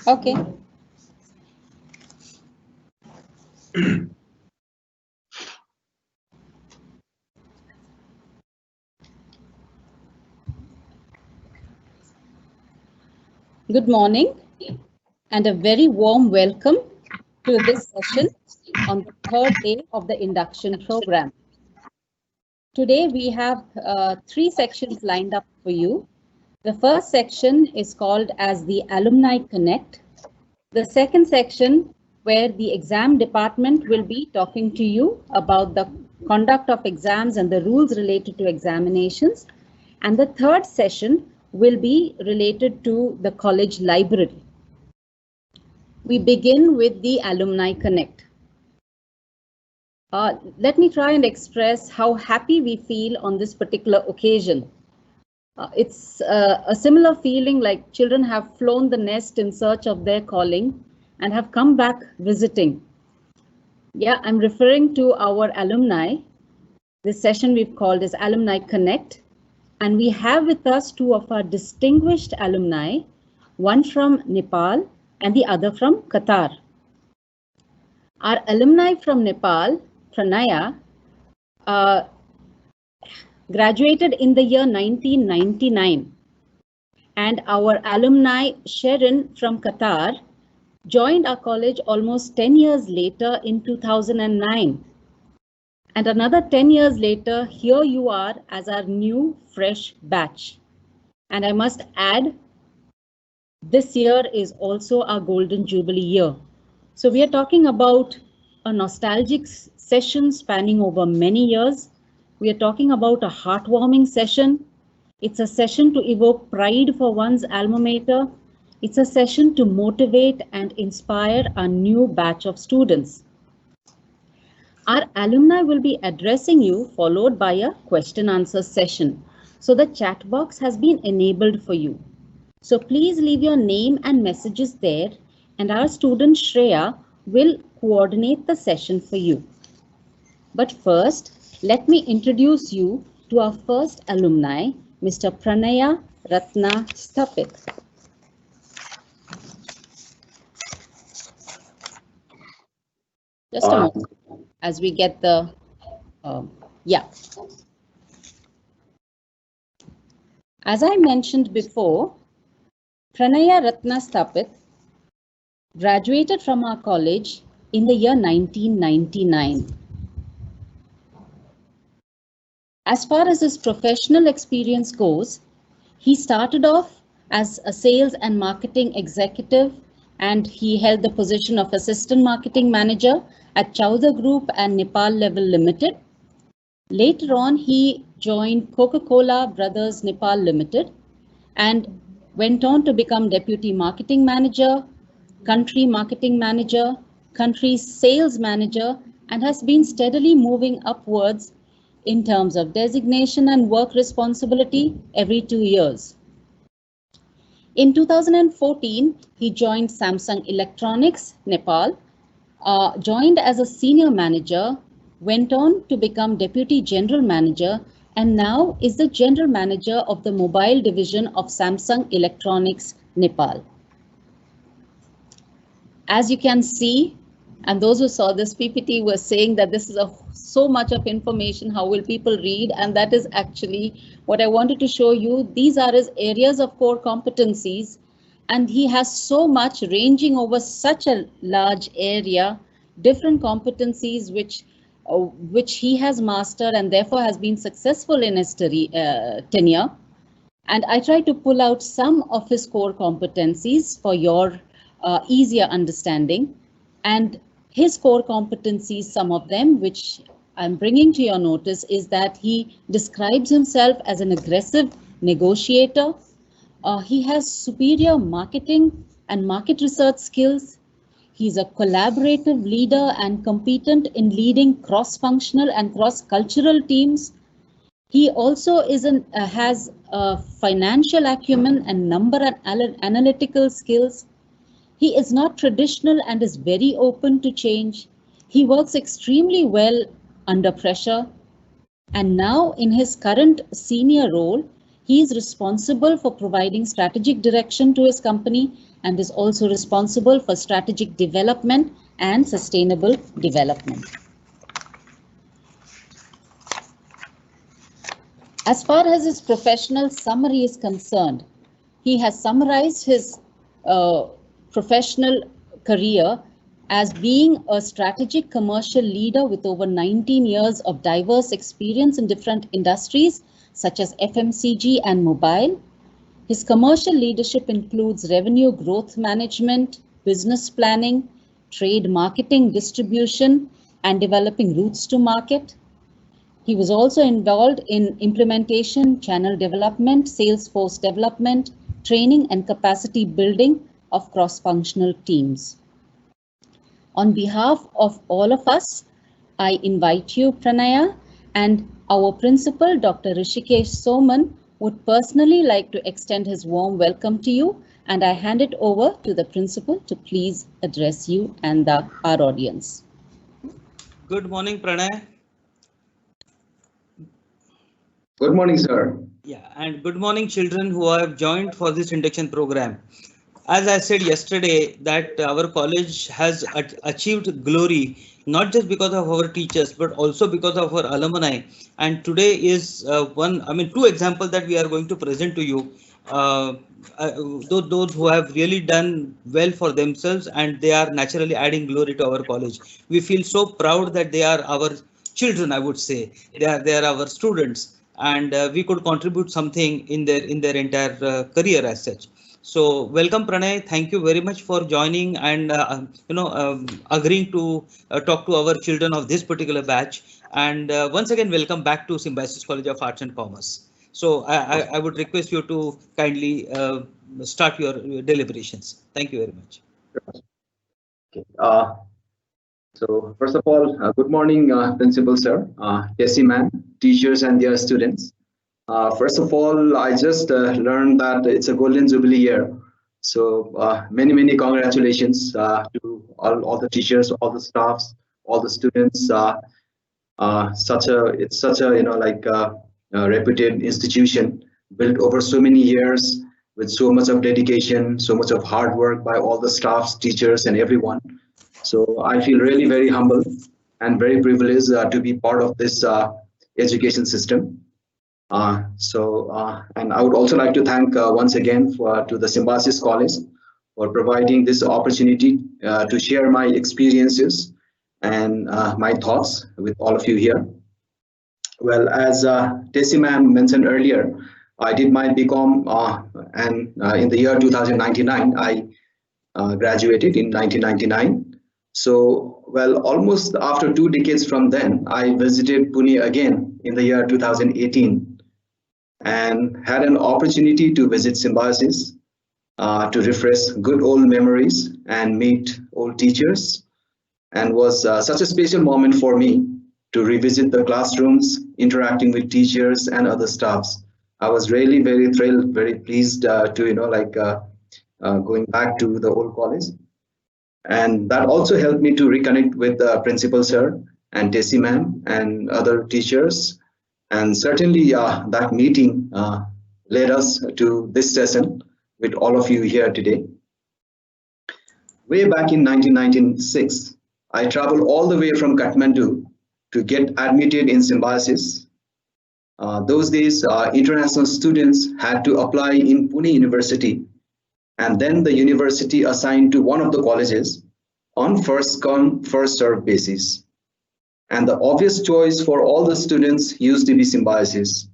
Okay. Good morning and a very warm welcome to this session on the third day of the induction program. Today we have three sections lined up for you. The first section is called as the Alumni Connect. The second section, where the exam department will be talking to you about the conduct of exams and the rules related to examinations. And the third session will be related to the college library. We begin with the Alumni Connect. Let me try and express how happy we feel on this particular occasion. It's a similar feeling like children have flown the nest in search of their calling and have come back visiting. Yeah, I'm referring to our alumni. This session we've called as Alumni Connect. And we have with us two of our distinguished alumni, one from Nepal and the other from Qatar. Our alumni from Nepal, Pranaya, graduated in the year 1999. And our alumni, Sharon from Qatar, joined our college almost 10 years later in 2009. And another 10 years later, here you are as our new fresh batch. And I must add, this year is also our Golden Jubilee year. So we are talking about a nostalgic session spanning over many years. We are talking about a heartwarming session. It's a session to evoke pride for one's alma mater. It's a session to motivate and inspire a new batch of students. Our alumni will be addressing you, followed by a question-answer session. So the chat box has been enabled for you. So please leave your name and messages there, and our student Shreya will coordinate the session for you. But first, let me introduce you to our first alumni, Mr. Pranaya Ratna Sthapit. Just a moment as we get the, As I mentioned before, Pranaya Ratna Sthapit graduated from our college in the year 1999. As far as his professional experience goes, he started off as a sales and marketing executive, and he held the position of assistant marketing manager at Chowdhury Group and Nepal Level Limited. Later on, he joined Coca-Cola Brothers Nepal Limited and went on to become deputy marketing manager, country marketing manager, country sales manager, and has been steadily moving upwards in terms of designation and work responsibility every 2 years. In 2014, he joined Samsung Electronics, Nepal, joined as a senior manager, went on to become deputy general manager, and now is the general manager of the mobile division of Samsung Electronics, Nepal. As you can see, and those who saw this PPT were saying that this is so much of information, how will people read? And that is actually what I wanted to show you. These are his areas of core competencies, and he has so much ranging over such a large area, different competencies which he has mastered and therefore has been successful in his tenure. And I try to pull out some of his core competencies for your easier understanding. And his core competencies, some of them, which I'm bringing to your notice, is that he describes himself as an aggressive negotiator. He has superior marketing and market research skills. He's a collaborative leader and competent in leading cross-functional and cross-cultural teams. He also has financial acumen and number and analytical skills. He is not traditional and is very open to change. He works extremely well under pressure. And now in his current senior role, he is responsible for providing strategic direction to his company and is also responsible for strategic development and sustainable development. As far as his professional summary is concerned, he has summarized his professional career as being a strategic commercial leader with over 19 years of diverse experience in different industries such as FMCG and mobile. His commercial leadership includes revenue growth management, business planning, trade marketing, distribution, and developing routes to market. He was also involved in implementation, channel development, sales force development, training, and capacity building of cross-functional teams. On behalf of all of us, I invite you, Pranaya, and our principal, Dr. Rishikesh Soman, would personally like to extend his warm welcome to you, and I hand it over to the principal to please address you and our audience. Good morning, Pranay. Good morning, sir. Yeah, and good morning, children who have joined for this induction program. As I said yesterday, that our college has achieved glory, not just because of our teachers, but also because of our alumni. And today is two examples that we are going to present to you. Those who have really done well for themselves, and they are naturally adding glory to our college. We feel so proud that they are our children, I would say. They are our students, and we could contribute something in their entire career as such. So welcome, Pranay. Thank you very much for joining and agreeing to talk to our children of this particular batch. And once again, welcome back to Symbiosis College of Arts and Commerce. So I would request you to kindly start your deliberations. Thank you very much. Okay. So first of all, good morning, Principal Sir, Tessie ma'am, teachers and their students. First of all, I just learned that it's a Golden Jubilee year. So many congratulations to all the teachers, all the staffs, all the students. It's such a reputed institution built over so many years with so much of dedication, so much of hard work by all the staffs, teachers, and everyone. So I feel really very humble and very privileged to be part of this education system. And I would also like to thank once again to the Symbiosis College for providing this opportunity to share my experiences and my thoughts with all of you here. Well, as Tessie ma'am mentioned earlier, I did my BCom and in the year 2099, I graduated in 1999. So, well, almost after 2 decades from then, I visited Pune again in the year 2018 and had an opportunity to visit Symbiosis to refresh good old memories and meet old teachers, and was such a special moment for me to revisit the classrooms, interacting with teachers and other staffs. I was really very thrilled, very pleased to going back to the old college. And that also helped me to reconnect with the principal sir and Tessie ma'am and other teachers. And certainly that meeting led us to this session with all of you here today. Way back in 1996, I traveled all the way from Kathmandu to get admitted in Symbiosis. Those days, international students had to apply in Pune University, and then the university assigned to one of the colleges on first come, first served basis. And the obvious choice for all the students used to be Symbiosis.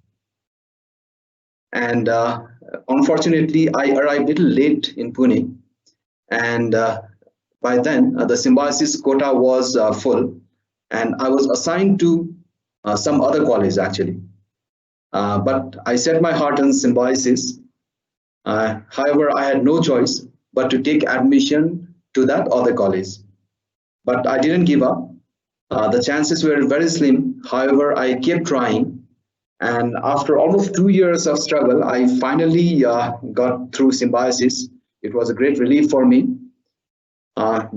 And unfortunately, I arrived a little late in Pune. And by then, the Symbiosis quota was full. And I was assigned to some other college, actually. But I set my heart on Symbiosis. However, I had no choice but to take admission to that other college. But I didn't give up. The chances were very slim. However, I kept trying. And after almost 2 years of struggle, I finally got through Symbiosis. It was a great relief for me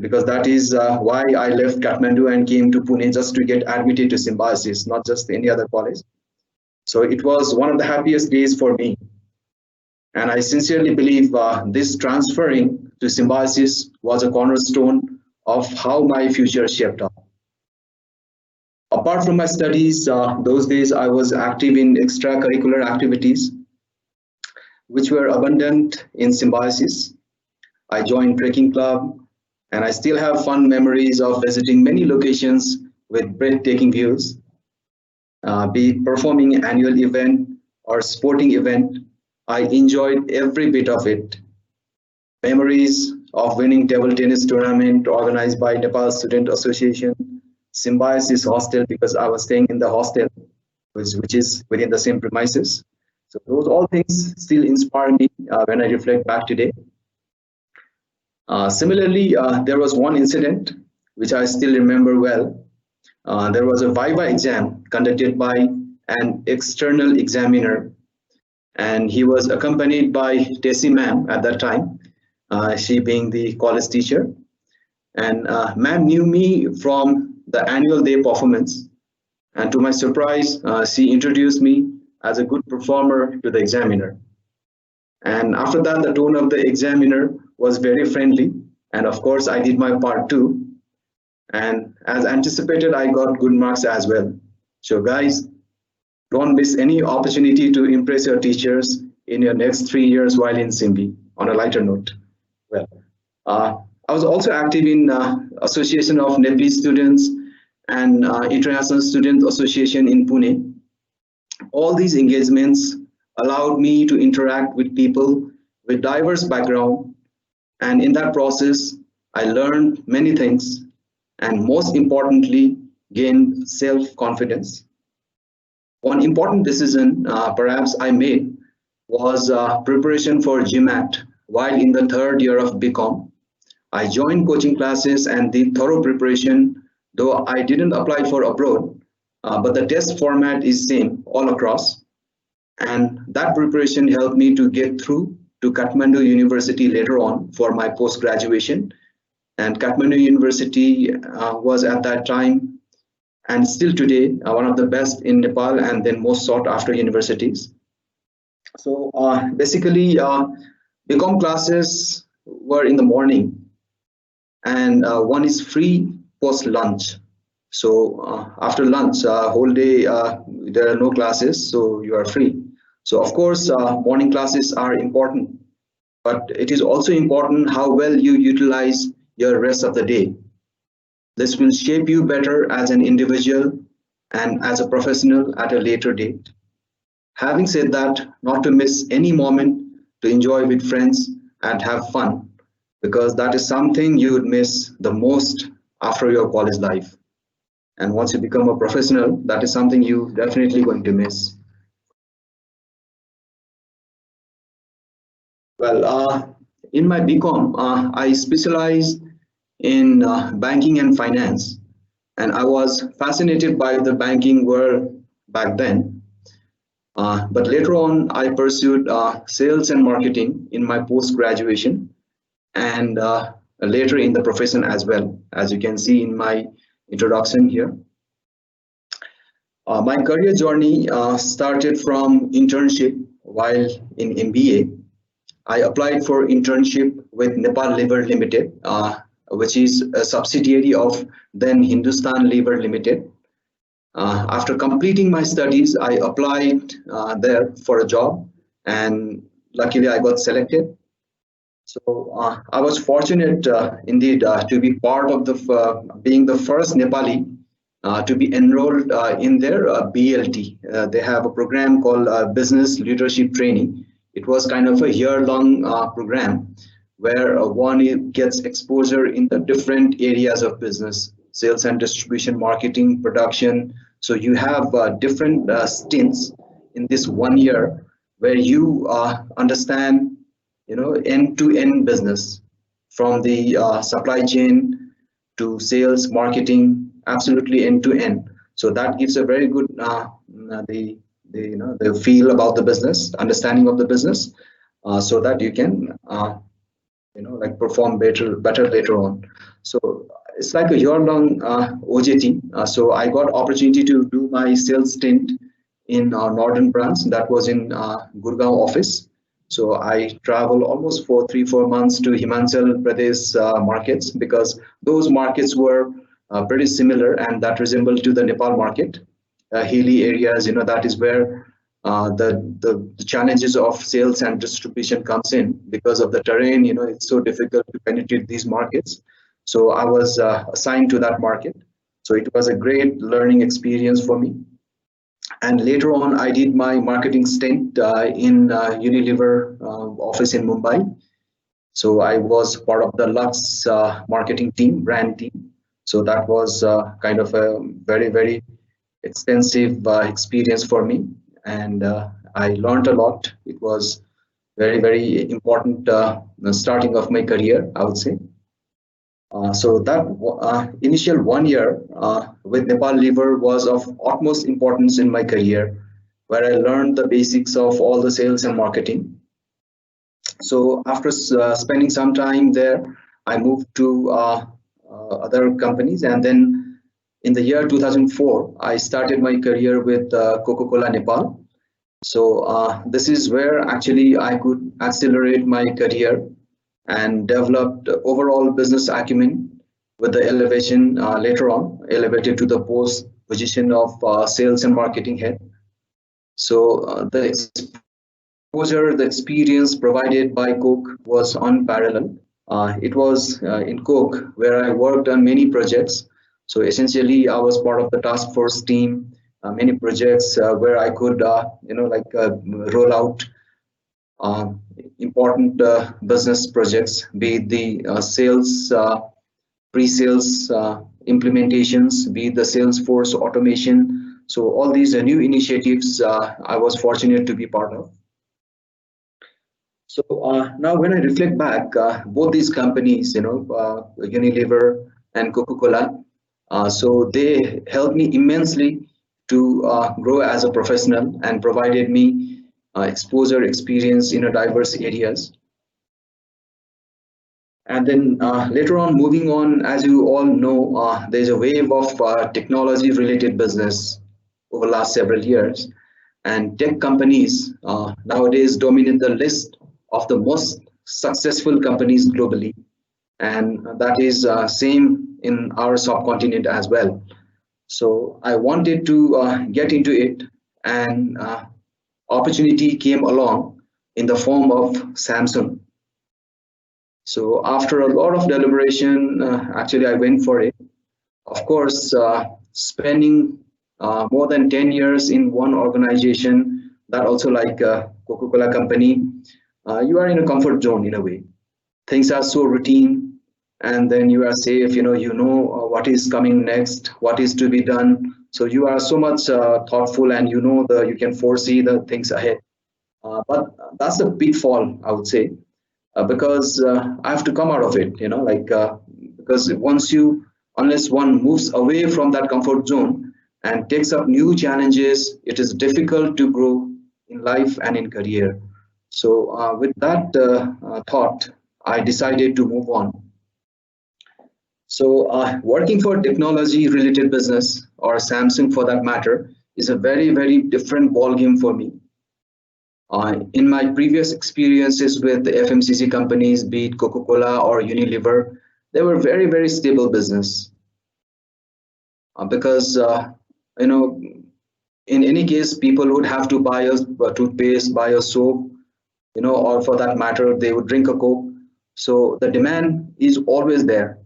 because that is why I left Kathmandu and came to Pune just to get admitted to Symbiosis, not just any other college. So it was one of the happiest days for me. And I sincerely believe this transferring to Symbiosis was a cornerstone of how my future shaped up. Apart from my studies, those days I was active in extracurricular activities, which were abundant in Symbiosis. I joined trekking club, and I still have fun memories of visiting many locations with breathtaking views, be it performing an annual event or sporting event. I enjoyed every bit of it. Memories of winning table tennis tournament organized by Nepal Student Association, Symbiosis hostel because I was staying in the hostel, which is within the same premises. So those all things still inspire me when I reflect back today. Similarly, there was one incident which I still remember well. There was a Viva exam conducted by an external examiner, and he was accompanied by Tessie ma'am at that time, she being the college teacher. And ma'am knew me from the annual day performance, and to my surprise, she introduced me as a good performer to the examiner. And after that, the tone of the examiner was very friendly, and of course, I did my part too. And as anticipated, I got good marks as well. So guys, don't miss any opportunity to impress your teachers in your next 3 years while in Symbi. On a lighter note, well, I was also active in Association of Nepalese Students and International Student Association in Pune. All these engagements allowed me to interact with people with diverse background, and in that process, I learned many things, and most importantly, gained self-confidence. One important decision perhaps I made was preparation for GMAT while in the third year of BCom. I joined coaching classes and did thorough preparation, though I didn't apply for abroad, but the test format is same all across. And that preparation helped me to get through to Kathmandu University later on for my post-graduation. And Kathmandu University was at that time and still today one of the best in Nepal and then most sought after universities. So basically, BCom classes were in the morning, and one is free post lunch. So after lunch, whole day there are no classes, so you are free. So of course, morning classes are important, but it is also important how well you utilize your rest of the day. This will shape you better as an individual and as a professional at a later date. Having said that, not to miss any moment to enjoy with friends and have fun, because that is something you would miss the most after your college life. And once you become a professional, that is something you definitely going to miss. Well, in my BCom, I specialized in banking and finance, and I was fascinated by the banking world back then. But later on, I pursued sales and marketing in my post-graduation, and later in the profession as well, as you can see in my introduction here. My career journey started from internship while in MBA. I applied for internship with Nepal Liver Limited, which is a subsidiary of then Hindustan Liver Limited. After completing my studies, I applied there for a job, and luckily I got selected. So I was fortunate indeed to be part of the being the first Nepali to be enrolled in their BLT. They have a program called Business Leadership Training. It was kind of a year-long program where one gets exposure in the different areas of business, sales and distribution, marketing, production. So you have different stints in this 1 year where you understand, end-to-end business from the supply chain to sales, marketing, absolutely end-to-end. So that gives a very good the feel about the business, understanding of the business, so that you can perform better later on. So it's like a year-long OJT. So I got opportunity to do my sales stint in our northern branch, that was in Gurgaon office, So I travel almost for 3-4 months to Himachal Pradesh markets, because those markets were pretty similar and that resemble to the Nepal market. Hilly areas, that is where the challenges of sales and distribution comes in because of the terrain. It's so difficult to penetrate these markets. So I was assigned to that market. So it was a great learning experience for me. And later on, I did my marketing stint in Unilever office in Mumbai. So I was part of the Lux marketing team, brand team. So that was kind of a very, very extensive experience for me. And I learned a lot. It was very, very important the starting of my career, I would say. So that initial 1 year with Nepal Liver was of utmost importance in my career, where I learned the basics of all the sales and marketing. So after spending some time there, I moved to other companies, and then in the year 2004, I started my career with Coca-Cola Nepal. So this is where actually I could accelerate my career and developed overall business acumen, with the elevation later on, elevated to the post position of sales and marketing head. So the exposure, the experience provided by Coke was unparalleled. It was in Coke where I worked on many projects. So essentially, I was part of the task force team, many projects where I could, roll out important business projects, be it the sales, pre-sales implementations, be it the Salesforce automation. So all these new initiatives I was fortunate to be part of. So now when I reflect back, both these companies, Unilever and Coca-Cola, so they helped me immensely to grow as a professional and provided me exposure, experience in a diverse areas. And then later on, moving on, as you all know, there's a wave of technology-related business over the last several years. And tech companies nowadays dominate the list of the most successful companies globally. And that is same in our subcontinent as well. So I wanted to get into it, and opportunity came along in the form of Samsung. So after a lot of deliberation, actually I went for it. Of course, spending more than 10 years in one organization, that also like Coca-Cola company, you are in a comfort zone in a way. Things are so routine, and then you are safe, what is coming next, what is to be done. So you are so much thoughtful, and you can foresee the things ahead. But that's a pitfall, I would say, because I have to come out of it, because unless one moves away from that comfort zone and takes up new challenges, it is difficult to grow in life and in career. So with that thought, I decided to move on. So working for technology related business, or Samsung for that matter, is a very, very different ballgame for me. In my previous experiences with the FMCG companies, be it Coca-Cola or Unilever, they were very, very stable business. Because, in any case, people would have to buy a toothpaste, buy a soap, or for that matter, they would drink a Coke. So the demand is always there,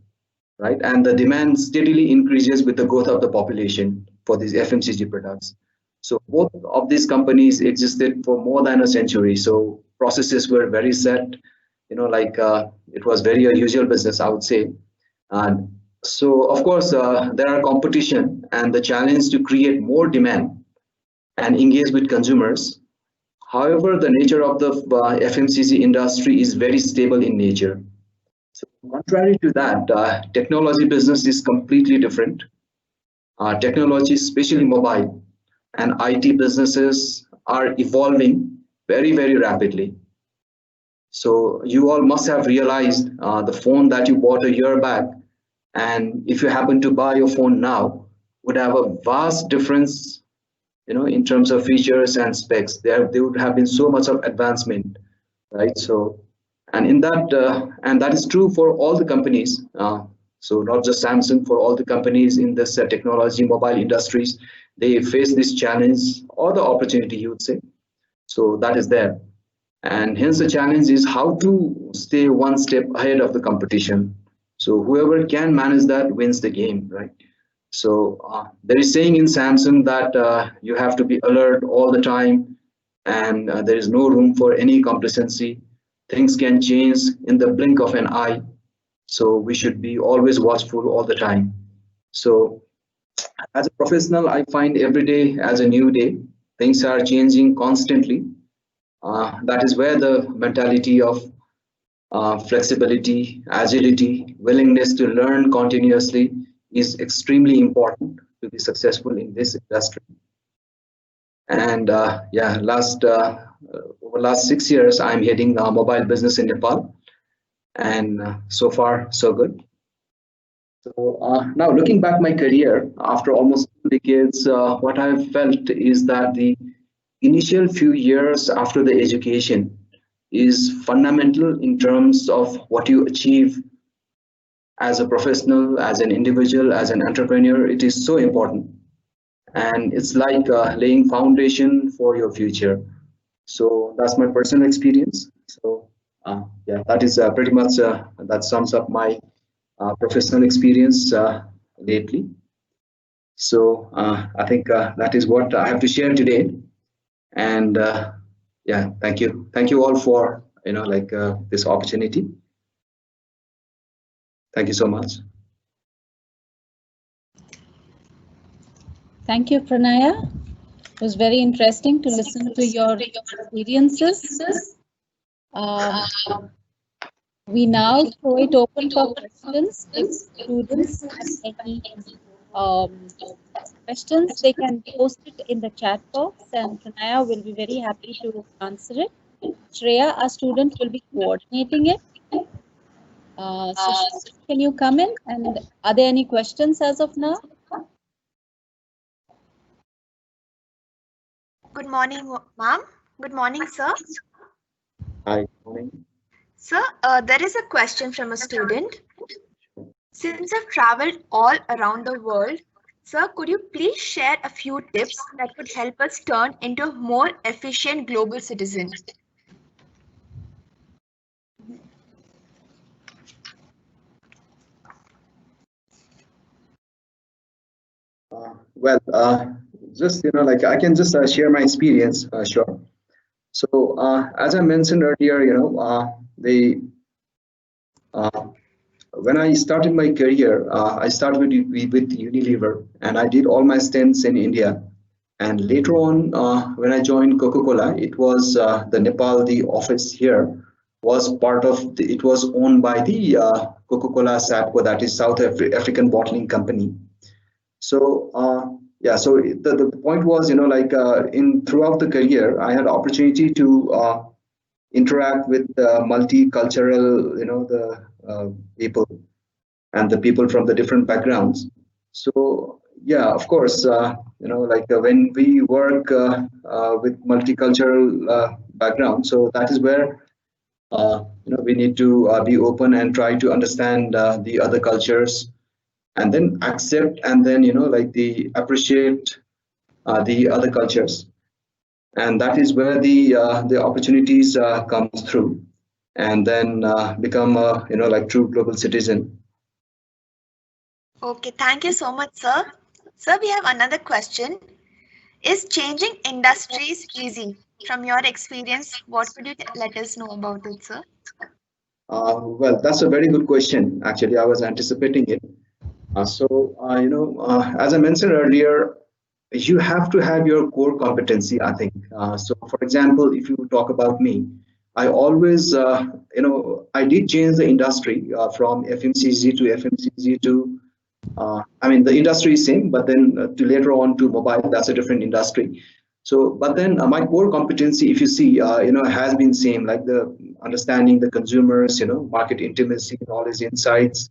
right? And the demand steadily increases with the growth of the population for these FMCG products. So both of these companies existed for more than a century. So processes were very set, it was very a usual business, I would say. And so of course, there are competition and the challenge to create more demand and engage with consumers. However, the nature of the FMCG industry is very stable in nature. So contrary to that, technology business is completely different. Technology, especially mobile and IT businesses, are evolving very, very rapidly. So you all must have realized the phone that you bought a year back, and if you happen to buy your phone now, would have a vast difference, in terms of features and specs. There would have been so much of advancement. right? So, and in that, and that is true for all the companies. So not just Samsung, for all the companies in this technology mobile industries, they face this challenge or the opportunity, you would say. So that is there. And hence the challenge is how to stay one step ahead of the competition. So whoever can manage that wins the game, right? So there is saying in Samsung that you have to be alert all the time, and there is no room for any complacency. Things can change in the blink of an eye, so we should be always watchful all the time. So as a professional, I find every day as a new day. Things are changing constantly. That is where the mentality of flexibility, agility, willingness to learn continuously is extremely important to be successful in this industry. And yeah, over last 6 years, I'm heading the mobile business in Nepal, and so far so good. So now looking back my career after almost 2 decades, what I've felt is that the initial few years after the education is fundamental in terms of what you achieve as a professional, as an individual, as an entrepreneur. It is so important, and it's like laying foundation for your future. So that's my personal experience. So yeah, that is pretty much that sums up my professional experience lately. So I think that is what I have to share today. And yeah, thank you all for this opportunity. Thank you so much. Thank you, Pranaya. It was very interesting to listen to your experiences. We now throw it open for questions. If students have any questions, they can post it in the chat box, and Pranaya will be very happy to answer it. Shreya, our student, will be coordinating it. So can you come in, and are there any questions as of now? Good morning, ma'am. Good morning, sir. Hi, good morning. Sir, there is a question from a student. Since I've traveled all around the world, sir, could you please share a few tips that could help us turn into a more efficient global citizen? Well, just like I can just share my experience, sure. So as I mentioned earlier, the when I started my career, I started with Unilever, and I did all my stints in India. And later on, when I joined Coca-Cola, it was the Nepal, the office here was part of it was owned by the Coca-Cola SAPCO, that is South African Bottling Company. So yeah, so the point was, in throughout the career, I had opportunity to interact with multicultural, the people and the people from the different backgrounds. So yeah, of course, when we work with multicultural background, so that is where we need to be open and try to understand the other cultures, and then accept, and then the appreciate the other cultures, and that is where the opportunities comes through, and then become a true global citizen. Okay, thank you so much, sir. Sir, we have another question. Is changing industries easy? From your experience, what could you let us know about it, sir? Well, that's a very good question. Actually, I was anticipating it. As I mentioned earlier, you have to have your core competency, I think. So, for example, if you talk about me, I always, I did change the industry from FMCG to FMCG to, I mean, the industry is same, but then to later on to mobile, that's a different industry. So, but then my core competency, if you see, has been same, like the understanding the consumers, market intimacy, knowledge, insights,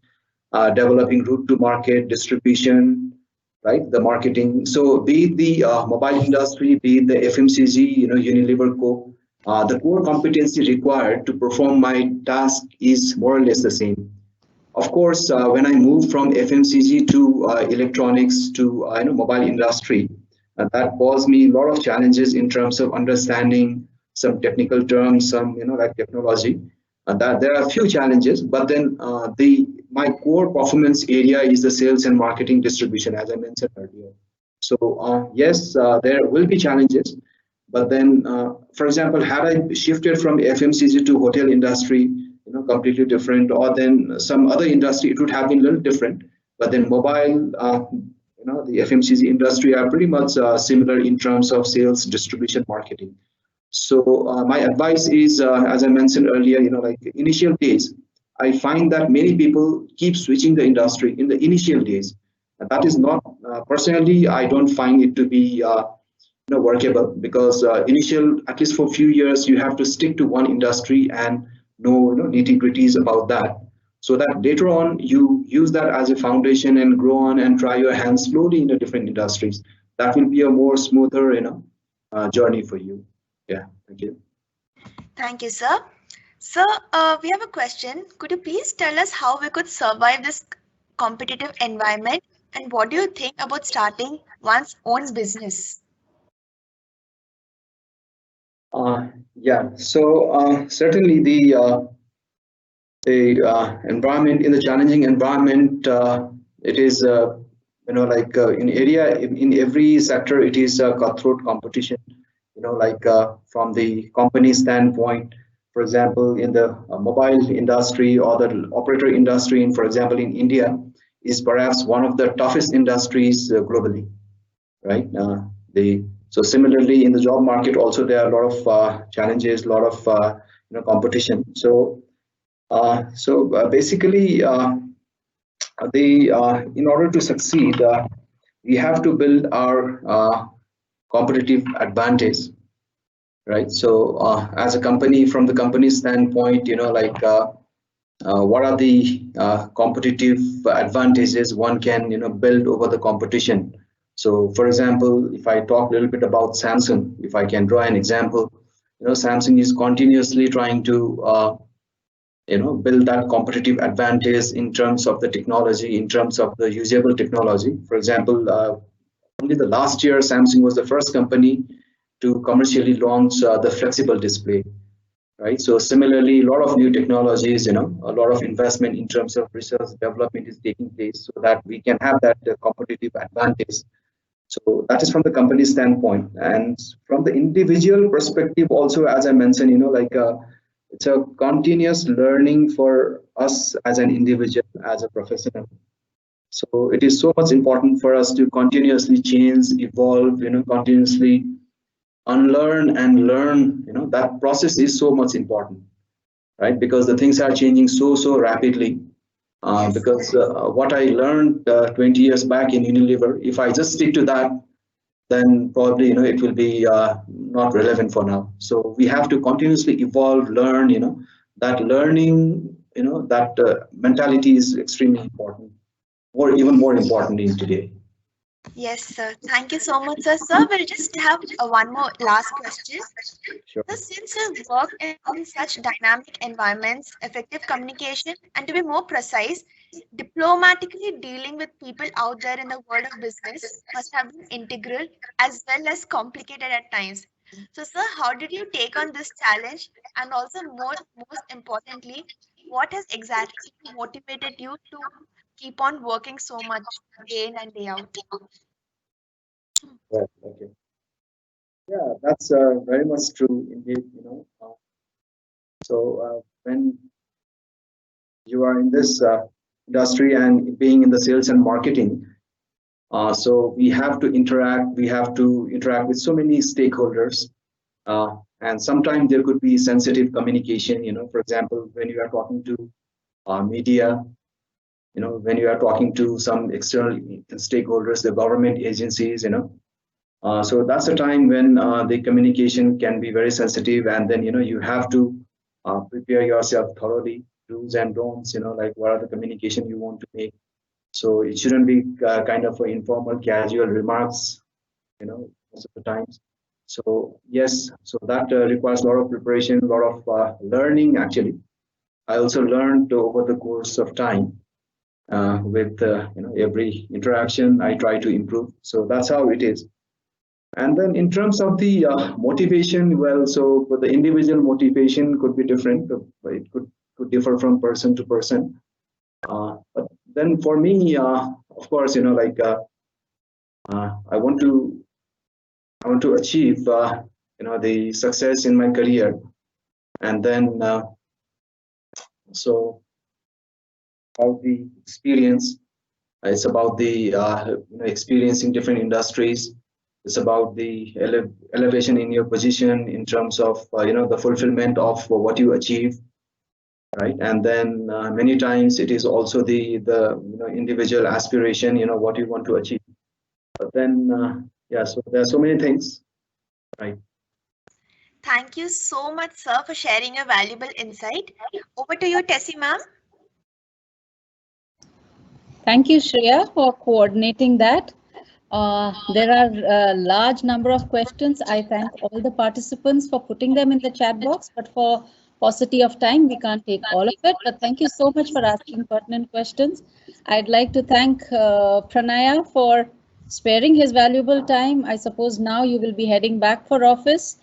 developing route to market, distribution, right? The marketing. So be it the mobile industry, be it the FMCG, Unilever, Coke. The core competency required to perform my task is more or less the same. Of course, when I moved from FMCG to electronics to mobile industry, that caused me a lot of challenges in terms of understanding some technical terms, some like technology. That there are a few challenges, but then the my core performance area is the sales and marketing distribution, as I mentioned earlier. So yes, there will be challenges, but then, for example, had I shifted from FMCG to hotel industry, completely different, or then some other industry, it would have been a little different. But then mobile, the FMCG industry are pretty much similar in terms of sales, distribution, marketing. So my advice is, as I mentioned earlier, like initial days, I find that many people keep switching the industry in the initial days. And that is not, personally, I don't find it to be workable, because initial, at least for a few years, you have to stick to one industry and know, nitty gritties about that, so that later on you use that as a foundation and grow on and try your hands slowly in the different industries. That will be a more smoother journey for you. Yeah, thank you. Thank you, sir. Sir, we have a question. Could you please tell us how we could survive this competitive environment, and what do you think about starting one's own business? Yeah, so certainly the environment, in the challenging environment, it is like in every sector, it is a cutthroat competition. Like from the company standpoint, for example, in the mobile industry or the operator industry, in, for example, in India, is perhaps one of the toughest industries globally, right? So similarly in the job market also, there are a lot of challenges, a lot of competition. So basically, in order to succeed, we have to build our competitive advantage, right? So as a company, from the company standpoint, what are the competitive advantages one can build over the competition? So for example, if I talk a little bit about Samsung, if I can draw an example, Samsung is continuously trying to build that competitive advantage in terms of the technology, in terms of the usable technology. For example, only the last year, Samsung was the first company to commercially launch the flexible display, right? So similarly, a lot of new technologies, a lot of investment in terms of research development is taking place, so that we can have that competitive advantage. So that is from the company standpoint. And from the individual perspective also, as I mentioned, it's a continuous learning for us as an individual, as a professional. So it is so much important for us to continuously change, evolve, continuously unlearn and learn. That process is so much important, right? Because the things are changing so rapidly. Because what I learned 20 years back in Unilever, if I just stick to that, then probably it will be not relevant for now. So we have to continuously evolve, learn. That learning, that mentality is extremely important, or even more important in today. Yes, sir. Thank you so much, sir. Sir, we'll just have one more last question. Sure. So since you work in such dynamic environments, effective communication, and to be more precise, diplomatically dealing with people out there in the world of business must have been integral as well as complicated at times. So, sir, how did you take on this challenge? And also, most importantly, what has exactly motivated you to keep on working so much day in and day out? Right. Okay. Yeah, that's very much true indeed. So when you are in this industry and being in the sales and marketing, so we have to interact. We have to interact with so many stakeholders, and sometimes there could be sensitive communication. For example, when you are talking to media, when you are talking to some external stakeholders, the government agencies, so that's a time when the communication can be very sensitive, and then you have to prepare yourself thoroughly, do's and don'ts, like what are the communication you want to make. So it shouldn't be kind of informal, casual remarks, most of the times. So yes, so that requires a lot of preparation, a lot of learning actually. I also learned over the course of time with every interaction I try to improve. So that's how it is. And then in terms of the motivation, well, so for the individual motivation could be different. It could differ from person to person. But then for me, of course, I want to achieve the success in my career, and then so about the experience. It's about the experiencing different industries. It's about the elevation in your position in terms of the fulfillment of what you achieve, right? And then many times it is also the individual aspiration, what you want to achieve. But then yeah, so there are so many things, right? Thank you so much, sir, for sharing your valuable insight. Over to you, Tessie ma'am. Thank you, Shreya, for coordinating that. There are a large number of questions. I thank all the participants for putting them in the chat box, but for paucity of time, we can't take all of it. But thank you so much for asking pertinent questions. I'd like to thank Pranaya for sparing his valuable time. I suppose now you will be heading back for office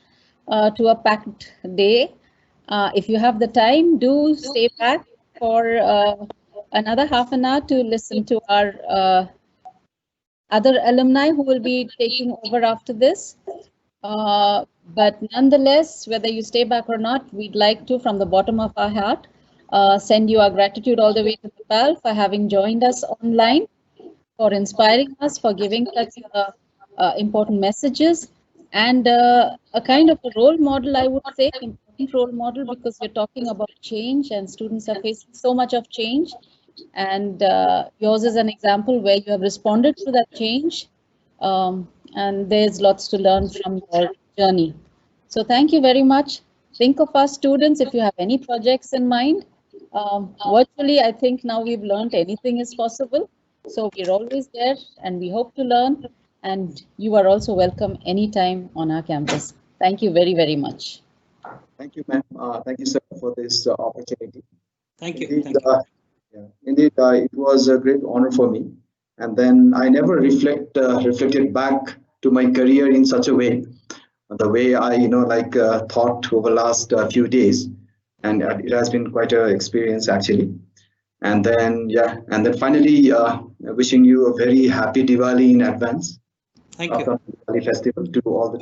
to a packed day. If you have the time, do stay back for another half an hour to listen to our other alumni who will be taking over after this. But nonetheless, whether you stay back or not, we'd like to, from the bottom of our heart, send you our gratitude all the way to Nepal for having joined us online, for inspiring us, for giving such important messages, and a kind of a role model, I would say, important role model, because you're talking about change and students are facing so much of change. And yours is an example where you have responded to that change, and there's lots to learn from your journey. So thank you very much. Think of us students if you have any projects in mind. Virtually, I think now we've learned anything is possible. So we're always there and we hope to learn. And you are also welcome anytime on our campus. Thank you very, very much. Thank you, ma'am. Thank you, sir, for this opportunity. Thank you. Indeed, Thank you. yeah, indeed, it was a great honor for me. And then I never reflected back to my career in such a way, the way I thought over the last few days, and it has been quite an experience actually. And then yeah, and then finally, wishing you a very happy Diwali in advance. Thank you. Diwali festival to all the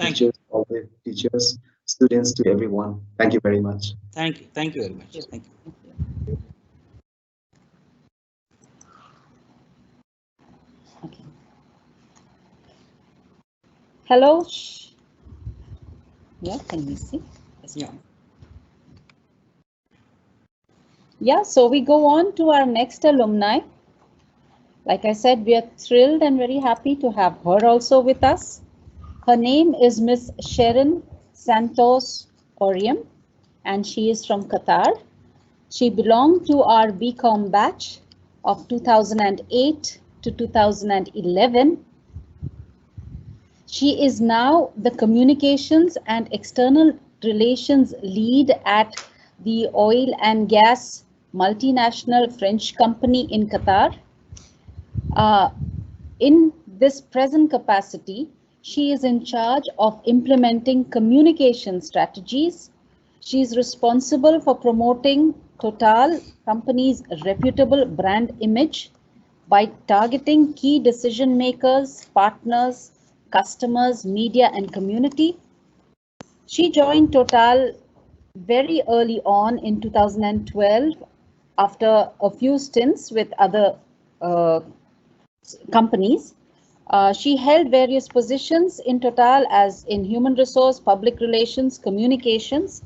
teachers, students, to everyone. Thank you very much. Thank you. Thank you very much. Thank you. Okay. Hello. Yeah, can we see? Yeah. Yeah, so we go on to our next alumni. Like I said, we are thrilled and very happy to have her also with us. Her name is Miss Sharon Santos Orien, and she is from Qatar. She belonged to our BCom batch of 2008 to 2011. She is now the Communications and External Relations Lead at the oil and gas multinational French company in Qatar. In this present capacity, she is in charge of implementing communication strategies. She is responsible for promoting Total company's reputable brand image by targeting key decision makers, partners, customers, media, and community. She joined Total very early on in 2012 after a few stints with other companies. She held various positions in Total as in human resource, public relations, communications.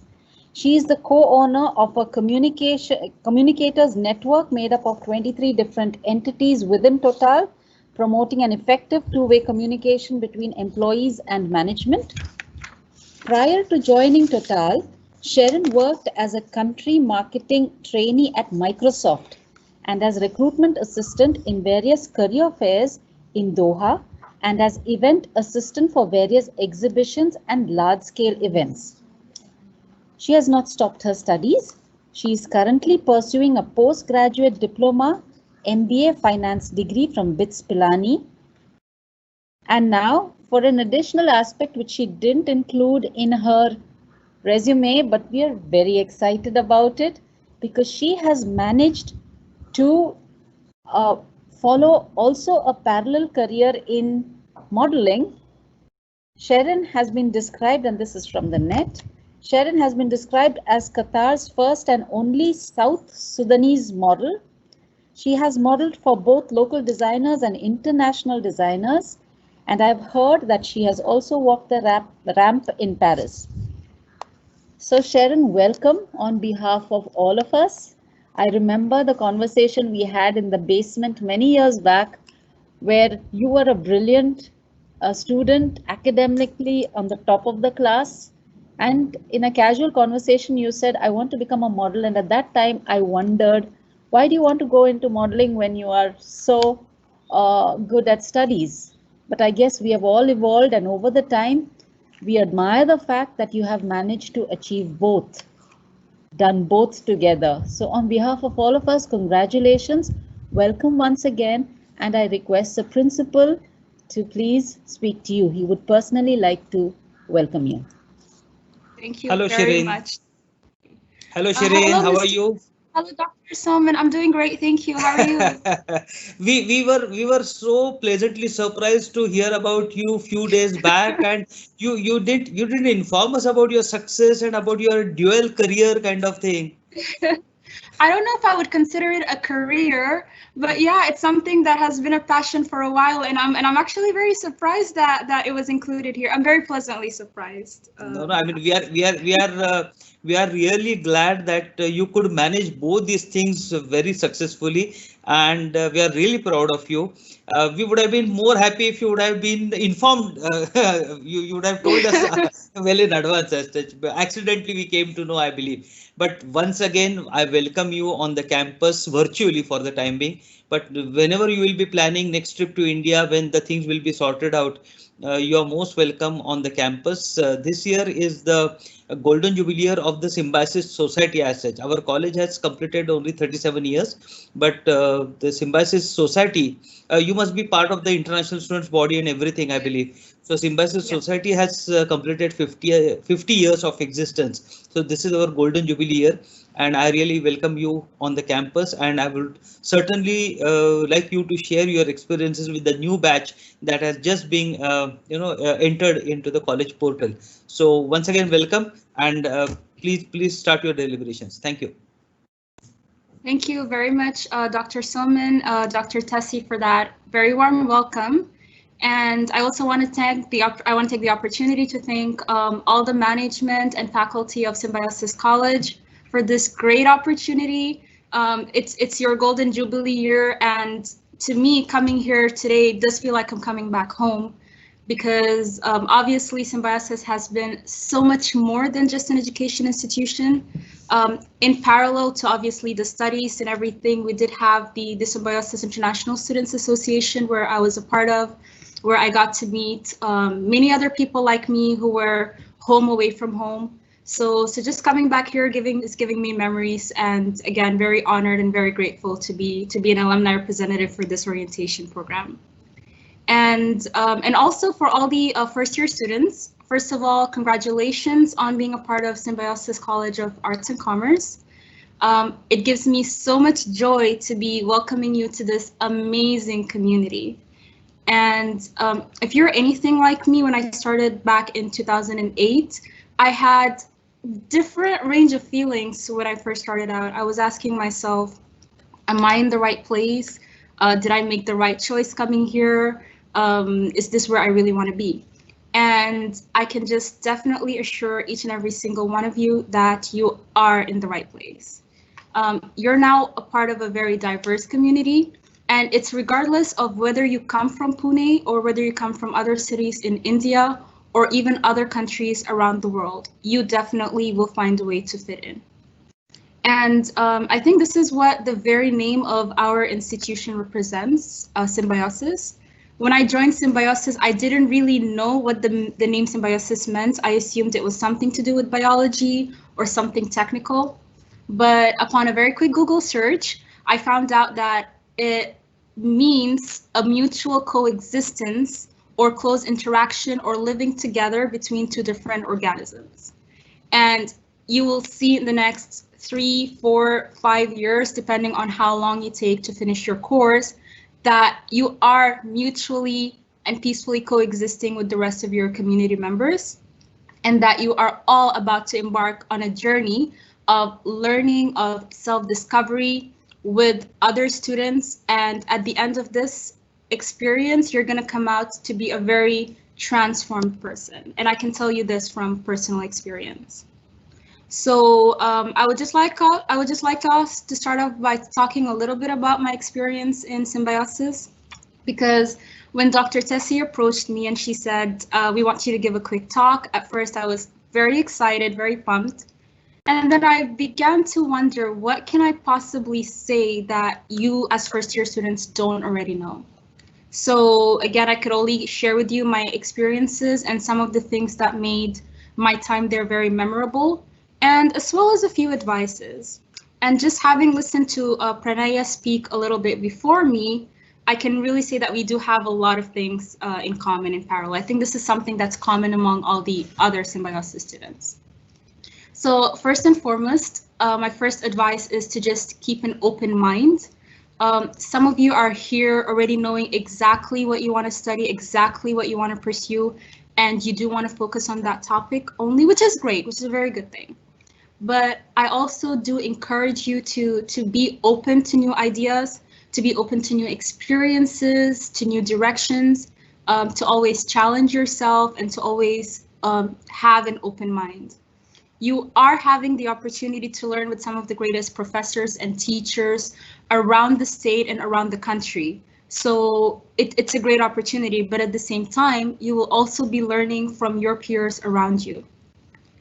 She is the co-owner of a communicators network made up of 23 different entities within Total, promoting an effective two-way communication between employees and management. Prior to joining Total, Sharon worked as a country marketing trainee at Microsoft and as recruitment assistant in various career fairs in Doha and as event assistant for various exhibitions and large-scale events. She has not stopped her studies. She is currently pursuing a postgraduate diploma MBA finance degree from BITS Pilani. And now for an additional aspect which she didn't include in her resume, but we are very excited about it because she has managed to follow also a parallel career in modeling. Sharon has been described, and this is from the net, Sharon has been described as Qatar's first and only South Sudanese model. She has modeled for both local designers and international designers, and I've heard that she has also walked the ramp in Paris. So Sharon, welcome on behalf of all of us. I remember the conversation we had in the basement many years back, where you were a brilliant student, academically on the top of the class. And in a casual conversation, you said, I want to become a model. And at that time, I wondered, why do you want to go into modeling when you are so good at studies? But I guess we have all evolved, and over the time, we admire the fact that you have managed to achieve both, done both together. So on behalf of all of us, congratulations, welcome once again, and I request the principal to please speak to you. He would personally like to welcome you. Thank you Hello, very Sharon. much. Hello, Sharon. Hello, How are Mr. you? Hello, Dr. Soman. I'm doing great. Thank you. How are you? we were so pleasantly surprised to hear about you few days back, and you didn't inform us about your success and about your dual career kind of thing. I don't know if I would consider it a career, but yeah, it's something that has been a passion for a while, and I'm actually very surprised that it was included here. I'm very pleasantly surprised. No, I mean we are really glad that you could manage both these things very successfully, and we are really proud of you. We would have been more happy if you would have been informed. You would have told us well in advance as such. But accidentally, we came to know, I believe. But once again, I welcome you on the campus virtually for the time being. But whenever you will be planning next trip to India, when the things will be sorted out, you are most welcome on the campus. This year is the golden jubilee year of the Symbiosis Society as such. Our college has completed only 37 years, but the Symbiosis Society, you must be part of the international students body and everything, I believe. So Symbiosis Society has completed 50 years of existence. So this is our golden jubilee year, and I really welcome you on the campus, and I would certainly like you to share your experiences with the new batch that has just been entered into the college portal. So once again, welcome, and please start your deliberations. Thank you. Thank you very much, Dr. Soman, Dr. Tessie, for that very warm welcome. And I also want to take the opportunity to thank all the management and faculty of Symbiosis College for this great opportunity. It's your golden jubilee year, and to me, coming here today does feel like I'm coming back home, because obviously Symbiosis has been so much more than just an education institution. In parallel to obviously the studies and everything, we did have the Symbiosis International Students Association, where I was a part of, where I got to meet many other people like me who were home away from home. So just coming back here is giving me memories, and again, very honored and very grateful to be an alumni representative for this orientation program. And also for all the first year students, first of all, congratulations on being a part of Symbiosis College of Arts and Commerce. It gives me so much joy to be welcoming you to this amazing community. And if you're anything like me, when I started back in 2008, I had different range of feelings when I first started out. I was asking myself, am I in the right place? Did I make the right choice coming here? Is this where I really want to be? And I can just definitely assure each and every single one of you that you are in the right place. You're now a part of a very diverse community, and it's regardless of whether you come from Pune or whether you come from other cities in India or even other countries around the world, you definitely will find a way to fit in. And I think this is what the very name of our institution represents, Symbiosis. When I joined Symbiosis, I didn't really know what the name Symbiosis meant. I assumed it was something to do with biology or something technical. But upon a very quick Google search, I found out that it means a mutual coexistence or close interaction or living together between two different organisms. And you will see in the next 3, 4, 5 years, depending on how long you take to finish your course, that you are mutually and peacefully coexisting with the rest of your community members, and that you are all about to embark on a journey of learning, of self-discovery with other students. And at the end of this experience, you're going to come out to be a very transformed person. And I can tell you this from personal experience. So I would just like us to start off by talking a little bit about my experience in Symbiosis, because when Dr. Tessie approached me and she said, we want you to give a quick talk, at first I was very excited, very pumped. And then I began to wonder, what can I possibly say that you as first-year students don't already know? So again, I could only share with you my experiences and some of the things that made my time there very memorable, and as well as a few advices. And just having listened to Pranaya speak a little bit before me, I can really say that we do have a lot of things in common in parallel. I think this is something that's common among all the other Symbiosis students. So first and foremost, my first advice is to just keep an open mind. Some of you are here already knowing exactly what you want to study, exactly what you want to pursue, and you do want to focus on that topic only, which is great, which is a very good thing. But I also do encourage you to be open to new ideas, to be open to new experiences, to new directions, to always challenge yourself and to always have an open mind. You are having the opportunity to learn with some of the greatest professors and teachers around the state and around the country. So it's a great opportunity, but at the same time, you will also be learning from your peers around you.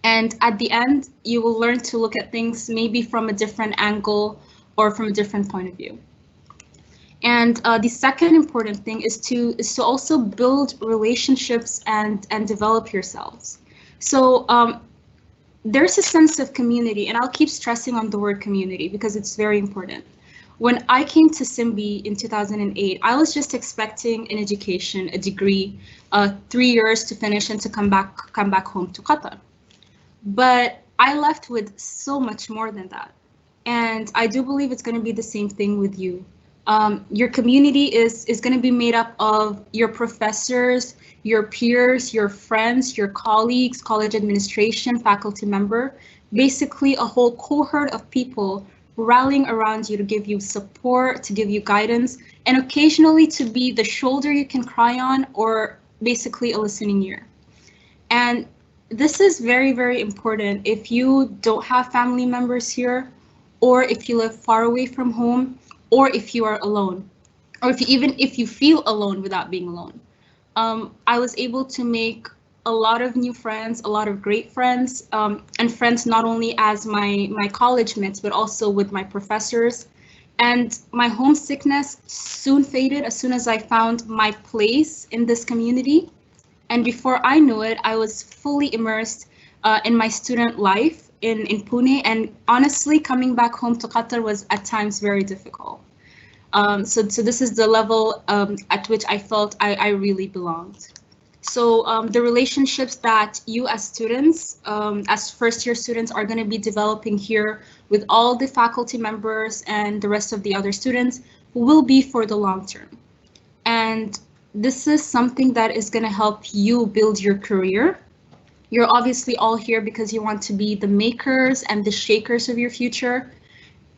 And at the end, you will learn to look at things maybe from a different angle or from a different point of view. And the second important thing is to also build relationships and develop yourselves. So there's a sense of community, and I'll keep stressing on the word community because it's very important. When I came to Symbi in 2008, I was just expecting an education, a degree, 3 years to finish and to come back home to Qatar. But I left with so much more than that. And I do believe it's going to be the same thing with you. Your community is going to be made up of your professors, your peers, your friends, your colleagues, college administration, faculty member, basically a whole cohort of people rallying around you to give you support, to give you guidance, and occasionally to be the shoulder you can cry on or basically a listening ear. And this is very, very important if you don't have family members here, or if you live far away from home, or if you are alone, or if you feel alone without being alone. I was able to make a lot of new friends, a lot of great friends, and friends not only as my college mates, but also with my professors. And my homesickness soon faded as soon as I found my place in this community. And before I knew it, I was fully immersed in my student life in Pune. And honestly, coming back home to Qatar was at times very difficult. So this is the level at which I felt I really belonged. So the relationships that you as students, as first-year students, are going to be developing here with all the faculty members and the rest of the other students will be for the long term. And this is something that is going to help you build your career. You're obviously all here because you want to be the makers and the shakers of your future.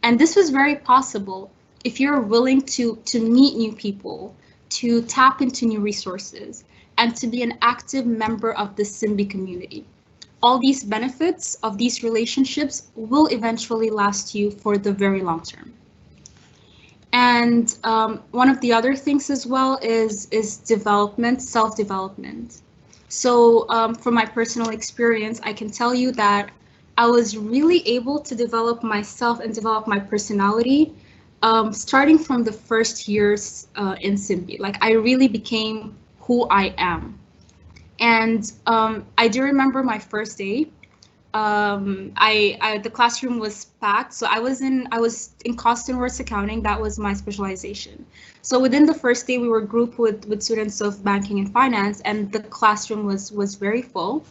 And this was very possible if you're willing to meet new people, to tap into new resources, and to be an active member of the Symbi community. All these benefits of these relationships will eventually last you for the very long term. And one of the other things as well is development, self-development. So from my personal experience, I can tell you that I was really able to develop myself and develop my personality starting from the first years in Symbi, like I really became who I am. And I do remember my first day. The classroom was packed, so I was in cost and words accounting. That was my specialization. So within the first day, we were grouped with students of banking and finance, and the classroom was very full.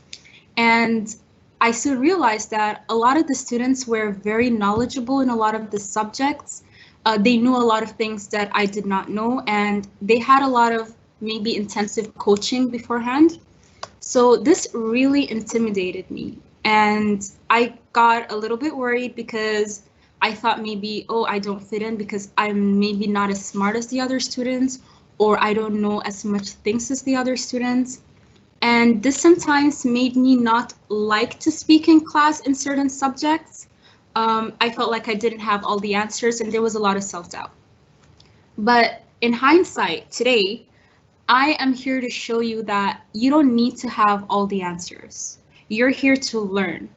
And I soon realized that a lot of the students were very knowledgeable in a lot of the subjects. They knew a lot of things that I did not know, and they had a lot of maybe intensive coaching beforehand. So this really intimidated me. And I got a little bit worried because I thought maybe, oh, I don't fit in because I'm maybe not as smart as the other students, or I don't know as much things as the other students. And this sometimes made me not like to speak in class in certain subjects. I felt like I didn't have all the answers and there was a lot of self-doubt. But in hindsight, today, I am here to show you that you don't need to have all the answers. You're here to learn.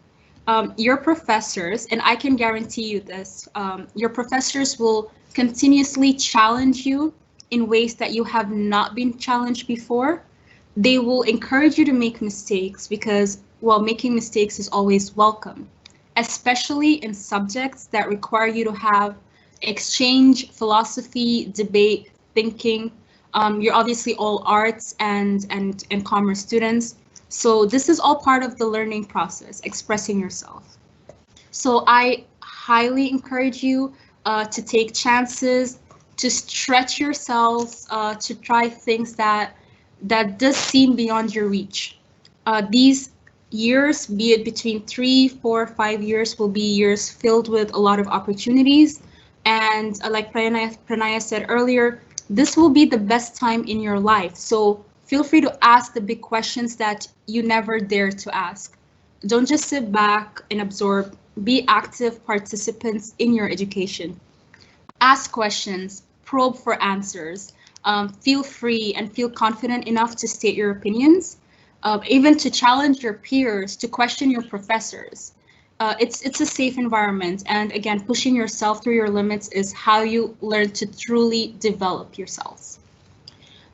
Your professors, and I can guarantee you this, your professors will continuously challenge you in ways that you have not been challenged before. They will encourage you to make mistakes because, well, making mistakes is always welcome, especially in subjects that require you to have exchange, philosophy, debate, thinking. You're obviously all arts and commerce students. So this is all part of the learning process, expressing yourself. So I highly encourage you to take chances, to stretch yourselves, to try things that does seem beyond your reach. These years, be it between 3, 4, 5 years, will be years filled with a lot of opportunities. And like Pranaya said earlier, this will be the best time in your life. So feel free to ask the big questions that you never dare to ask. Don't just sit back and absorb. Be active participants in your education. Ask questions, probe for answers. Feel free and feel confident enough to state your opinions, even to challenge your peers, to question your professors. It's a safe environment, and again, pushing yourself through your limits is how you learn to truly develop yourselves.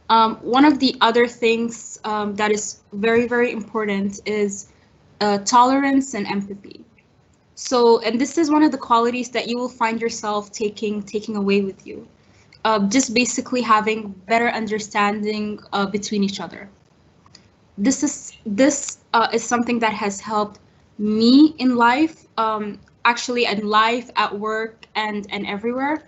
One of the other things that is very, very important is tolerance and empathy. So, and this is one of the qualities that you will find yourself taking away with you. Just basically having better understanding between each other. This is something that has helped me in life, actually in life, at work, and everywhere.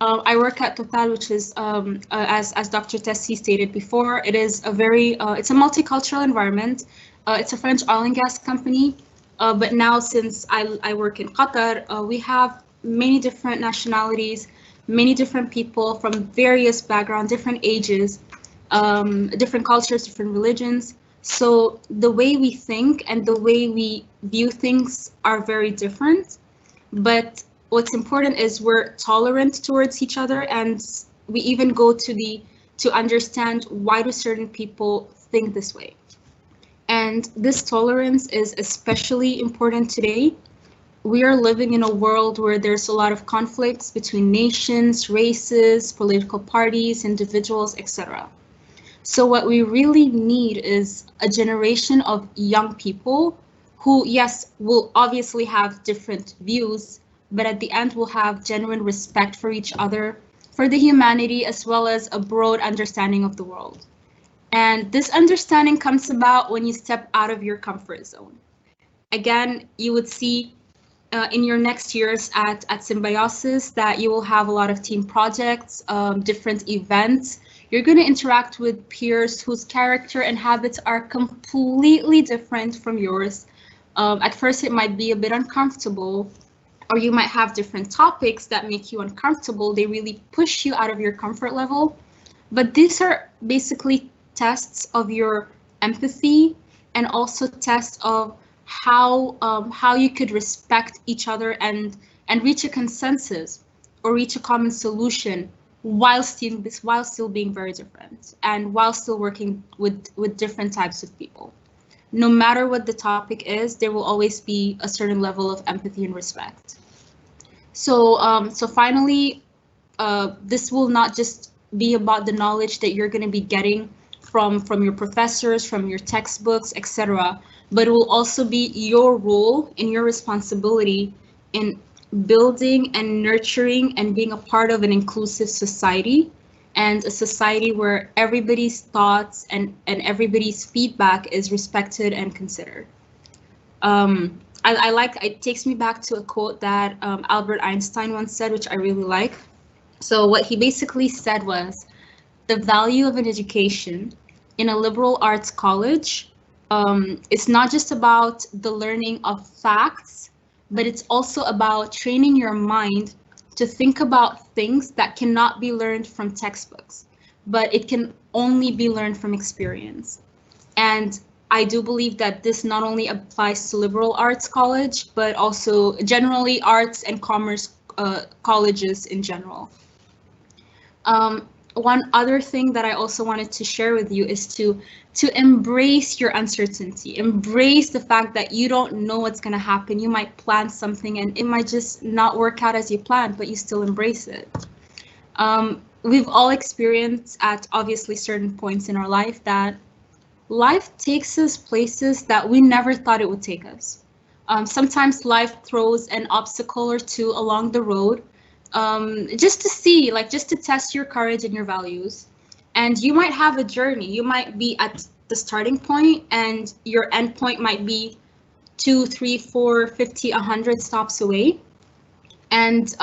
I work at Total, which is, as Dr. Tessie stated before, it is a very, it's a multicultural environment. It's a French oil and gas company, but now since I work in Qatar, we have many different nationalities, many different people from various backgrounds, different ages, different cultures, different religions. So the way we think and the way we view things are very different. But what's important is we're tolerant towards each other, and we even go to understand why do certain people think this way. And this tolerance is especially important today. We are living in a world where there's a lot of conflicts between nations, races, political parties, individuals, etc. So what we really need is a generation of young people who, yes, will obviously have different views, but at the end will have genuine respect for each other, for the humanity, as well as a broad understanding of the world. And this understanding comes about when you step out of your comfort zone. Again, you would see in your next years at Symbiosis that you will have a lot of team projects, different events. You're going to interact with peers whose character and habits are completely different from yours. At first, it might be a bit uncomfortable, or you might have different topics that make you uncomfortable. They really push you out of your comfort level. But these are basically tests of your empathy and also tests of how you could respect each other and reach a consensus or reach a common solution while still being very different and while still working with different types of people. No matter what the topic is, there will always be a certain level of empathy and respect. So finally, this will not just be about the knowledge that you're going to be getting from your professors, from your textbooks, etc., but it will also be your role and your responsibility in building and nurturing and being a part of an inclusive society, and a society where everybody's thoughts and everybody's feedback is respected and considered. I like, it takes me back to a quote that Albert Einstein once said, which I really like. So what he basically said was, the value of an education in a liberal arts college, it's not just about the learning of facts, but it's also about training your mind to think about things that cannot be learned from textbooks, but it can only be learned from experience. And I do believe that this not only applies to liberal arts college, but also generally arts and commerce colleges in general. One other thing that I also wanted to share with you is to embrace your uncertainty. Embrace the fact that you don't know what's going to happen. You might plan something and it might just not work out as you planned, but you still embrace it. We've all experienced at obviously certain points in our life that life takes us places that we never thought it would take us. Sometimes life throws an obstacle or two along the road, just to see, like, just to test your courage and your values. And you might have a journey. You might be at the starting point and your end point might be 2, 3, 4, 50, 100 stops away. And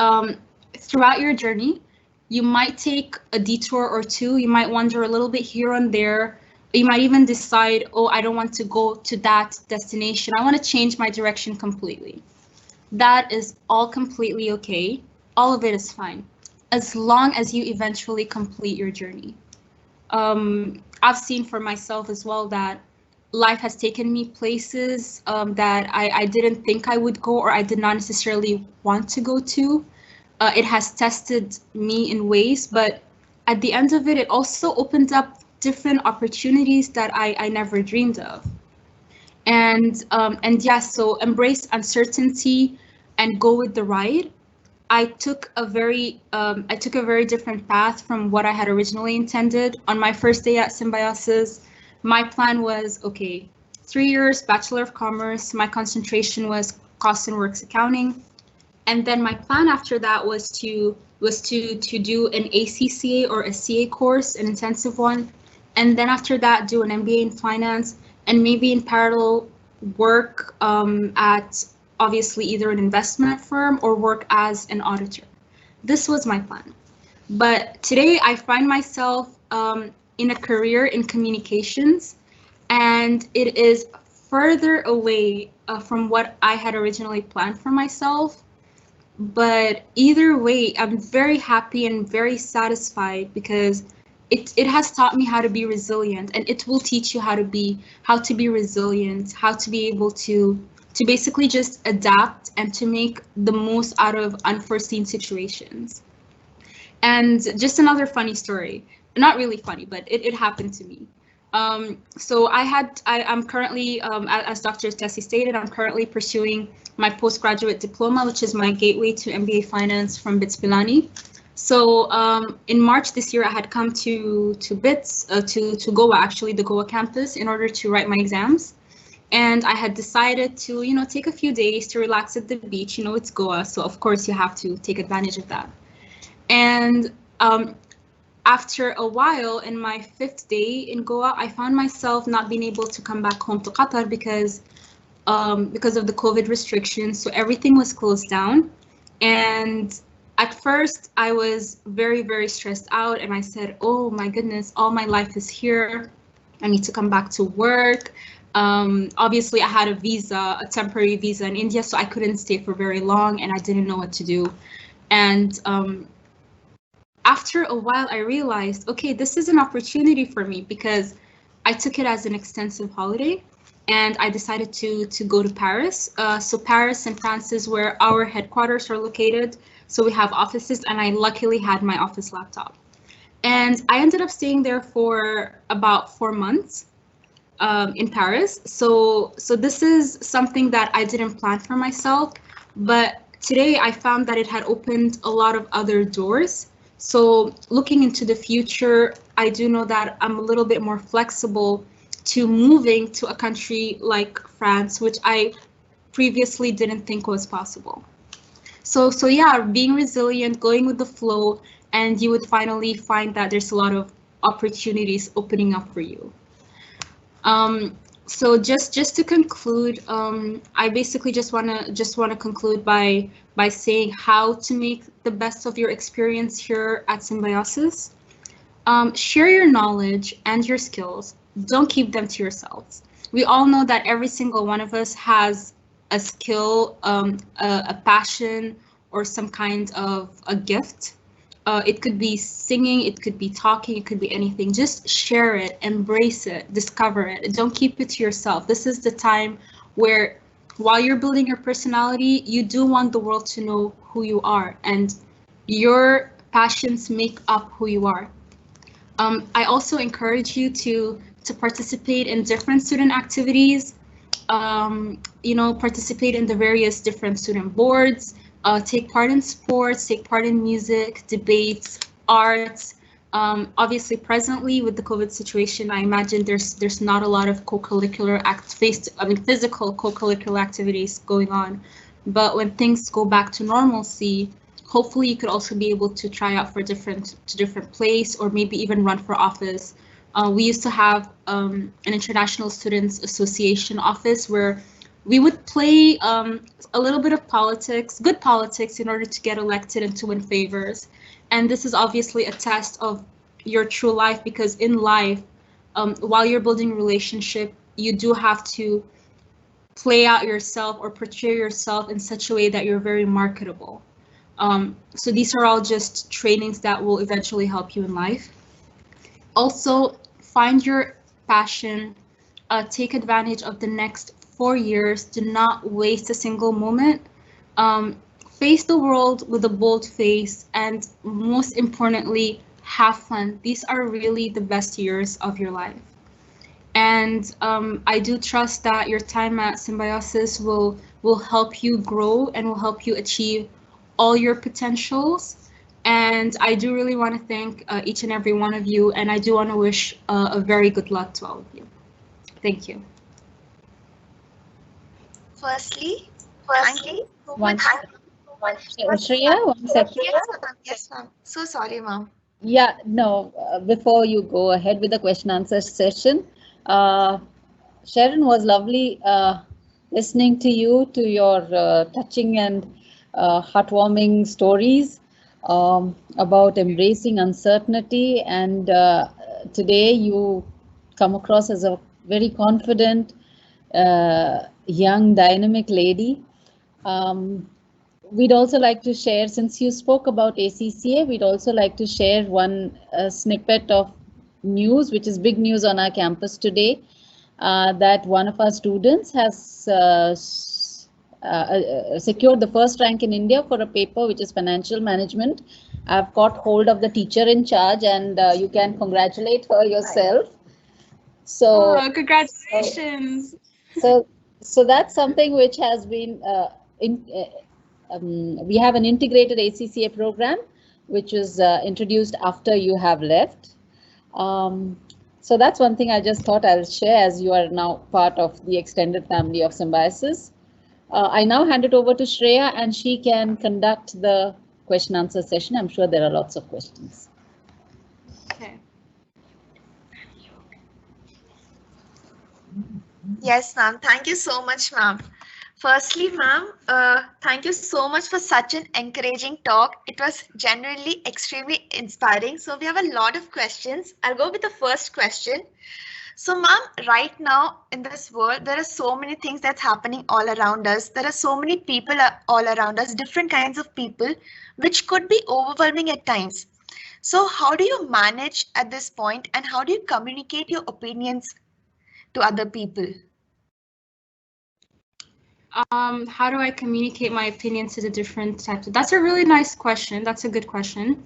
throughout your journey, you might take a detour or two. You might wander a little bit here and there. You might even decide, oh, I don't want to go to that destination. I want to change my direction completely. That is all completely okay. All of it is fine, as long as you eventually complete your journey. I've seen for myself as well that life has taken me places that I didn't think I would go, or I did not necessarily want to go to. It has tested me in ways, but at the end of it, it also opened up different opportunities that I never dreamed of. And yes, so embrace uncertainty and go with the ride. I took a very different path from what I had originally intended. On my first day at Symbiosis, my plan was, okay, 3 years, Bachelor of Commerce. My concentration was Cost and Works Accounting. And then my plan after that was to do an ACCA or a CA course, an intensive one. And then after that, do an MBA in finance, and maybe in parallel work at obviously either an investment firm or work as an auditor. This was my plan. But today I find myself in a career in communications, and it is further away from what I had originally planned for myself. But either way, I'm very happy and very satisfied because it has taught me how to be resilient, and it will teach you how to be resilient, how to be able to basically just adapt and to make the most out of unforeseen situations. And just another funny story, not really funny, but it happened to me. So I'm currently, as Dr. Tessie stated, I'm currently pursuing my postgraduate diploma, which is my gateway to MBA Finance from BITS Pilani. So in March this year, I had come to BITS, to Goa, actually, the Goa campus, in order to write my exams. And I had decided to, take a few days to relax at the beach. It's Goa, so of course you have to take advantage of that. And after a while, in my 5th day in Goa, I found myself not being able to come back home to Qatar because of the COVID restrictions. So everything was closed down. And at first, I was very, very stressed out. And I said, oh my goodness, all my life is here. I need to come back to work. Obviously, I had a temporary visa in India, so I couldn't stay for very long, and I didn't know what to do. And after a while, I realized, okay, this is an opportunity for me, because I took it as an extensive holiday, and I decided to go to Paris. So Paris and France is where our headquarters are located. So we have offices, and I luckily had my office laptop. And I ended up staying there for about 4 months. In Paris. So this is something that I didn't plan for myself, but today I found that it had opened a lot of other doors, So looking into the future, I do know that I'm a little bit more flexible to moving to a country like France, which I previously didn't think was possible. So yeah, being resilient, going with the flow, and you would finally find that there's a lot of opportunities opening up for you. So just to conclude, I basically just wanna conclude by saying how to make the best of your experience here at Symbiosis. Share your knowledge and your skills. Don't keep them to yourselves. We all know that every single one of us has a skill, a passion, or some kind of a gift. It could be singing, it could be talking, it could be anything. Just share it, embrace it, discover it. Don't keep it to yourself. This is the time where, while you're building your personality, you do want the world to know who you are, and your passions make up who you are. I also encourage you to participate in different student activities. Participate in the various different student boards. Take part in sports, take part in music, debates, arts. Obviously, presently with the COVID situation, I imagine there's not a lot of co-curricular physical co-curricular activities going on. But when things go back to normalcy, hopefully you could also be able to try out for different place, or maybe even run for office. We used to have an International Students Association office where we would play a little bit of politics, good politics, in order to get elected and to win favors. And this is obviously a test of your true life, because in life, while you're building a relationship, you do have to play out yourself or portray yourself in such a way that you're very marketable. So these are all just trainings that will eventually help you in life. Also, find your passion, take advantage of the next 4 years. Do not waste a single moment. Face the world with a bold face, and most importantly, have fun. These are really the best years of your life. And I do trust that your time at Symbiosis will help you grow and will help you achieve all your potentials. And I do really want to thank each and every one of you, and I do want to wish a very good luck to all of you. Thank you. Firstly, thank you so much. Shreya, 1 second. Yes, ma'am. So sorry, ma'am. Yeah, no, before you go ahead with the question answer session, Sharon, was lovely listening to you, to your touching and heartwarming stories about embracing uncertainty. And today you come across as a very confident, young, dynamic lady. We'd also like to share, since you spoke about ACCA, we'd also like to share one snippet of news, which is big news on our campus today, that one of our students has secured the first rank in India for a paper which is financial management. I've got hold of the teacher in charge, and you can congratulate her yourself. So, congratulations. So that's something which has been we have an integrated ACCA program, which was introduced after you have left. So that's one thing I just thought I'll share, as you are now part of the extended family of Symbiosis. I now hand it over to Shreya, and she can conduct the question answer session. I'm sure there are lots of questions. Okay. Yes, ma'am. Thank you so much, ma'am. Firstly, ma'am, thank you so much for such an encouraging talk. It was genuinely extremely inspiring. So we have a lot of questions. I'll go with the first question. So, ma'am, right now in this world, there are so many things that's happening all around us. There are so many people all around us, different kinds of people, which could be overwhelming at times. So how do you manage at this point, and how do you communicate your opinions to other people? How do I communicate my opinions to the different types? That's a really nice question. That's a good question.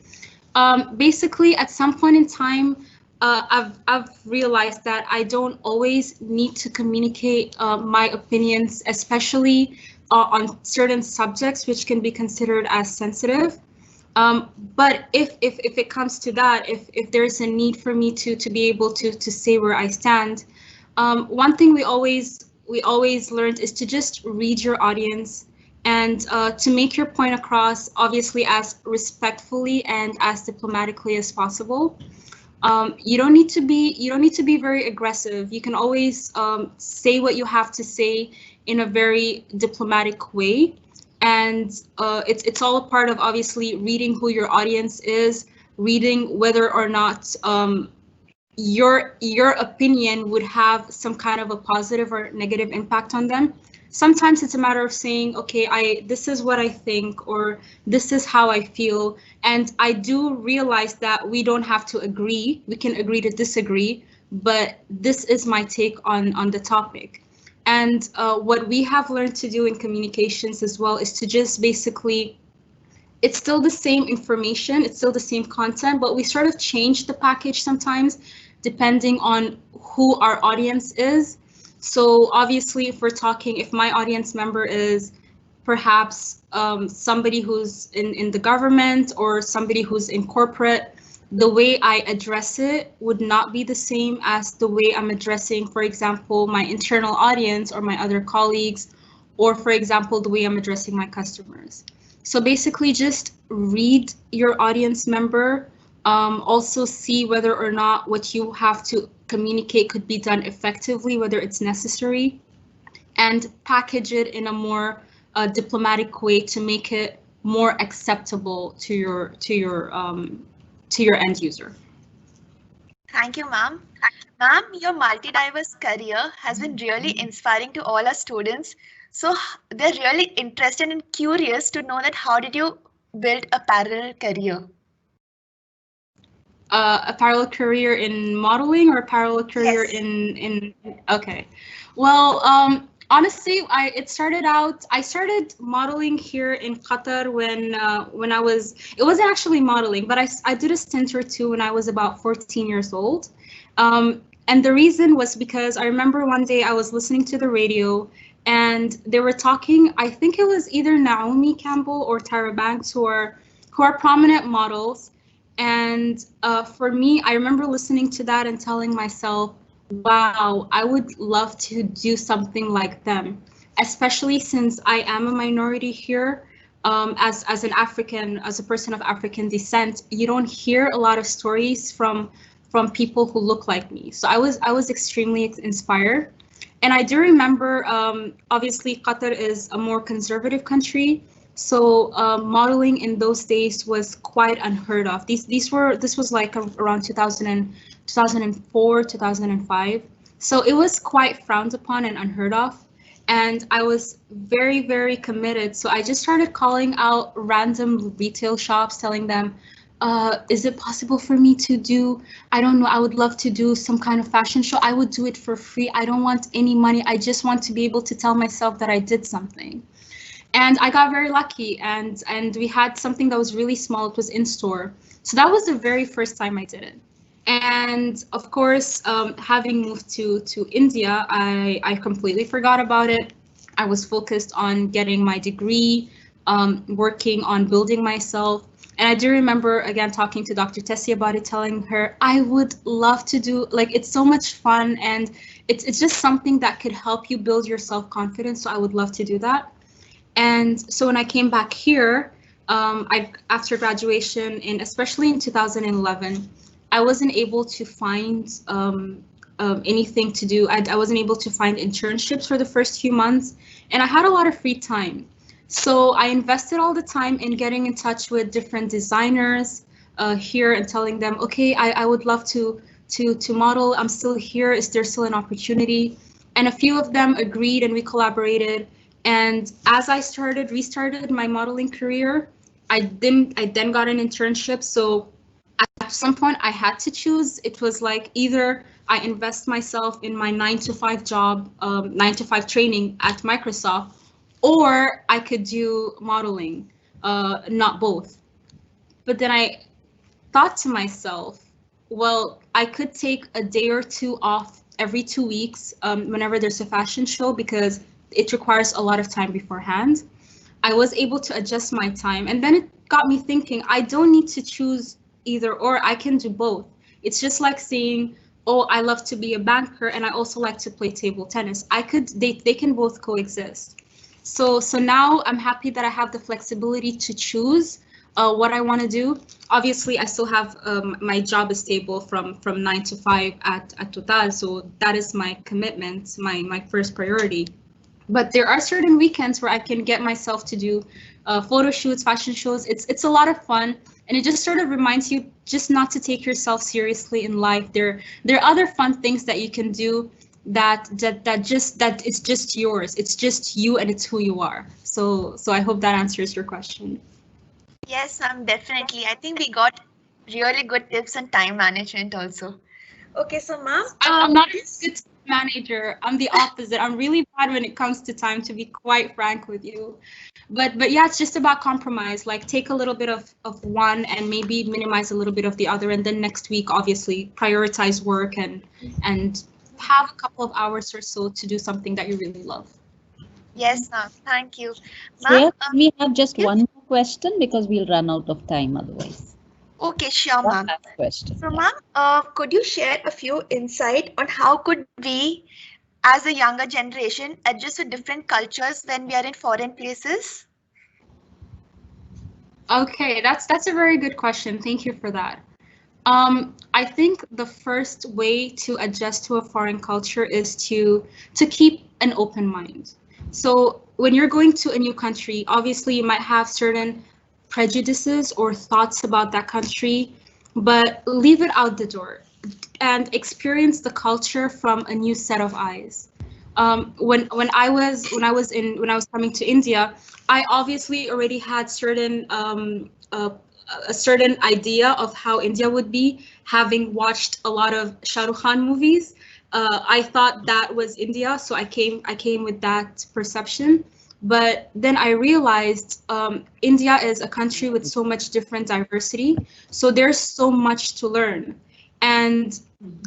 Basically, at some point in time, I've realized that I don't always need to communicate my opinions, especially on certain subjects which can be considered as sensitive. But if it comes to that, if there's a need for me to be able to say where I stand, one thing we always learned is to just read your audience and to make your point across, obviously as respectfully and as diplomatically as possible. You don't need to be very aggressive. You can always say what you have to say in a very diplomatic way. And it's all a part of obviously reading who your audience is, reading whether or not your opinion would have some kind of a positive or negative impact on them. Sometimes it's a matter of saying, okay, this is what I think, or this is how I feel. And I do realize that we don't have to agree. We can agree to disagree, but this is my take on the topic. And what we have learned to do in communications as well is to just basically, it's still the same information, it's still the same content, but we sort of change the package sometimes depending on who our audience is. So obviously, if my audience member is perhaps somebody who's in the government or somebody who's in corporate, the way I address it would not be the same as the way I'm addressing, for example, my internal audience or my other colleagues, or for example, the way I'm addressing my customers. So basically just read your audience member, also see whether or not what you have to communicate could be done effectively, whether it's necessary, and package it in a more diplomatic way to make it more acceptable to your end user. Thank you, ma'am. Ma'am, your multi-diverse career has been really inspiring to all our students. So they're really interested and curious to know that how did you build a parallel career? A parallel career in modeling or a parallel career Yes. in okay. Well, honestly, I started modeling here in Qatar when it wasn't actually modeling, but I did a stint or two when I was about 14 years old. And the reason was because I remember one day I was listening to the radio and they were talking, I think it was either Naomi Campbell or Tyra Banks, who are prominent models. And for me, I remember listening to that and telling myself, wow, I would love to do something like them, especially since I am a minority here. As an African, as a person of African descent, you don't hear a lot of stories from people who look like me. So I was extremely inspired. And I do remember, obviously, Qatar is a more conservative country. So modeling in those days was quite unheard of. This was like around 2004, 2005. So it was quite frowned upon and unheard of. And I was very, very committed. So I just started calling out random retail shops, telling them, is it possible for me to do, I don't know, I would love to do some kind of fashion show. I would do it for free. I don't want any money. I just want to be able to tell myself that I did something. And I got very lucky, and we had something that was really small. It was in store. So that was the very first time I did it. And of course, having moved to India, I completely forgot about it. I was focused on getting my degree, working on building myself. And I do remember, again, talking to Dr. Tessie about it, telling her, I would love to do, like, it's so much fun, and it's just something that could help you build your self-confidence. So I would love to do that. And so when I came back here, after graduation, especially in 2011, I wasn't able to find anything to do. I wasn't able to find internships for the first few months, and I had a lot of free time. So I invested all the time in getting in touch with different designers here and telling them, okay, I would love to model. I'm still here. Is there still an opportunity? And a few of them agreed, and we collaborated. And as I restarted my modeling career, I then got an internship. So at some point I had to choose. It was like either I invest myself in my 9-to-5 job, 9-to-5 training at Microsoft, or I could do modeling, not both. But then I thought to myself, well, I could take a day or two off every 2 weeks whenever there's a fashion show, because it requires a lot of time beforehand. I was able to adjust my time, and then got me thinking, I don't need to choose either or, I can do both. It's just like saying, oh, I love to be a banker and I also like to play table tennis. They can both coexist. So now I'm happy that I have the flexibility to choose what I want to do. Obviously, I still have my job is stable from 9 to 5 at Total, so that is my commitment, my first priority. But there are certain weekends where I can get myself to do photo shoots, fashion shows. It's a lot of fun, and it just sort of reminds you just not to take yourself seriously in life. There are other fun things that you can do that it's just yours. It's just you, and it's who you are. So I hope that answers your question. Yes, ma'am, definitely. I think we got really good tips on time management also. Okay, so ma'am, I'm not a good manager. I'm the opposite. I'm really bad when it comes to time, to be quite frank with you. But yeah, it's just about compromise. Like take a little bit of one and maybe minimize a little bit of the other, and then next week, obviously, prioritize work and have a couple of hours or so to do something that you really love. Yes, ma'am. Thank you. Shreya, can we have just one more question because we'll run out of time otherwise. Okay, sure, One ma'am. last question. So, ma'am, could you share a few insight on how could we, as a younger generation, adjust to different cultures when we are in foreign places? Okay, that's a very good question. Thank you for that. I think the first way to adjust to a foreign culture is to keep an open mind. So when you're going to a new country, obviously you might have certain prejudices or thoughts about that country, but leave it out the door and experience the culture from a new set of eyes. When I was coming to India, I obviously already had a certain idea of how India would be, having watched a lot of Shah Rukh Khan movies. I thought that was India, so I came with that perception. But then I realized India is a country with so much different diversity, so there's so much to learn. And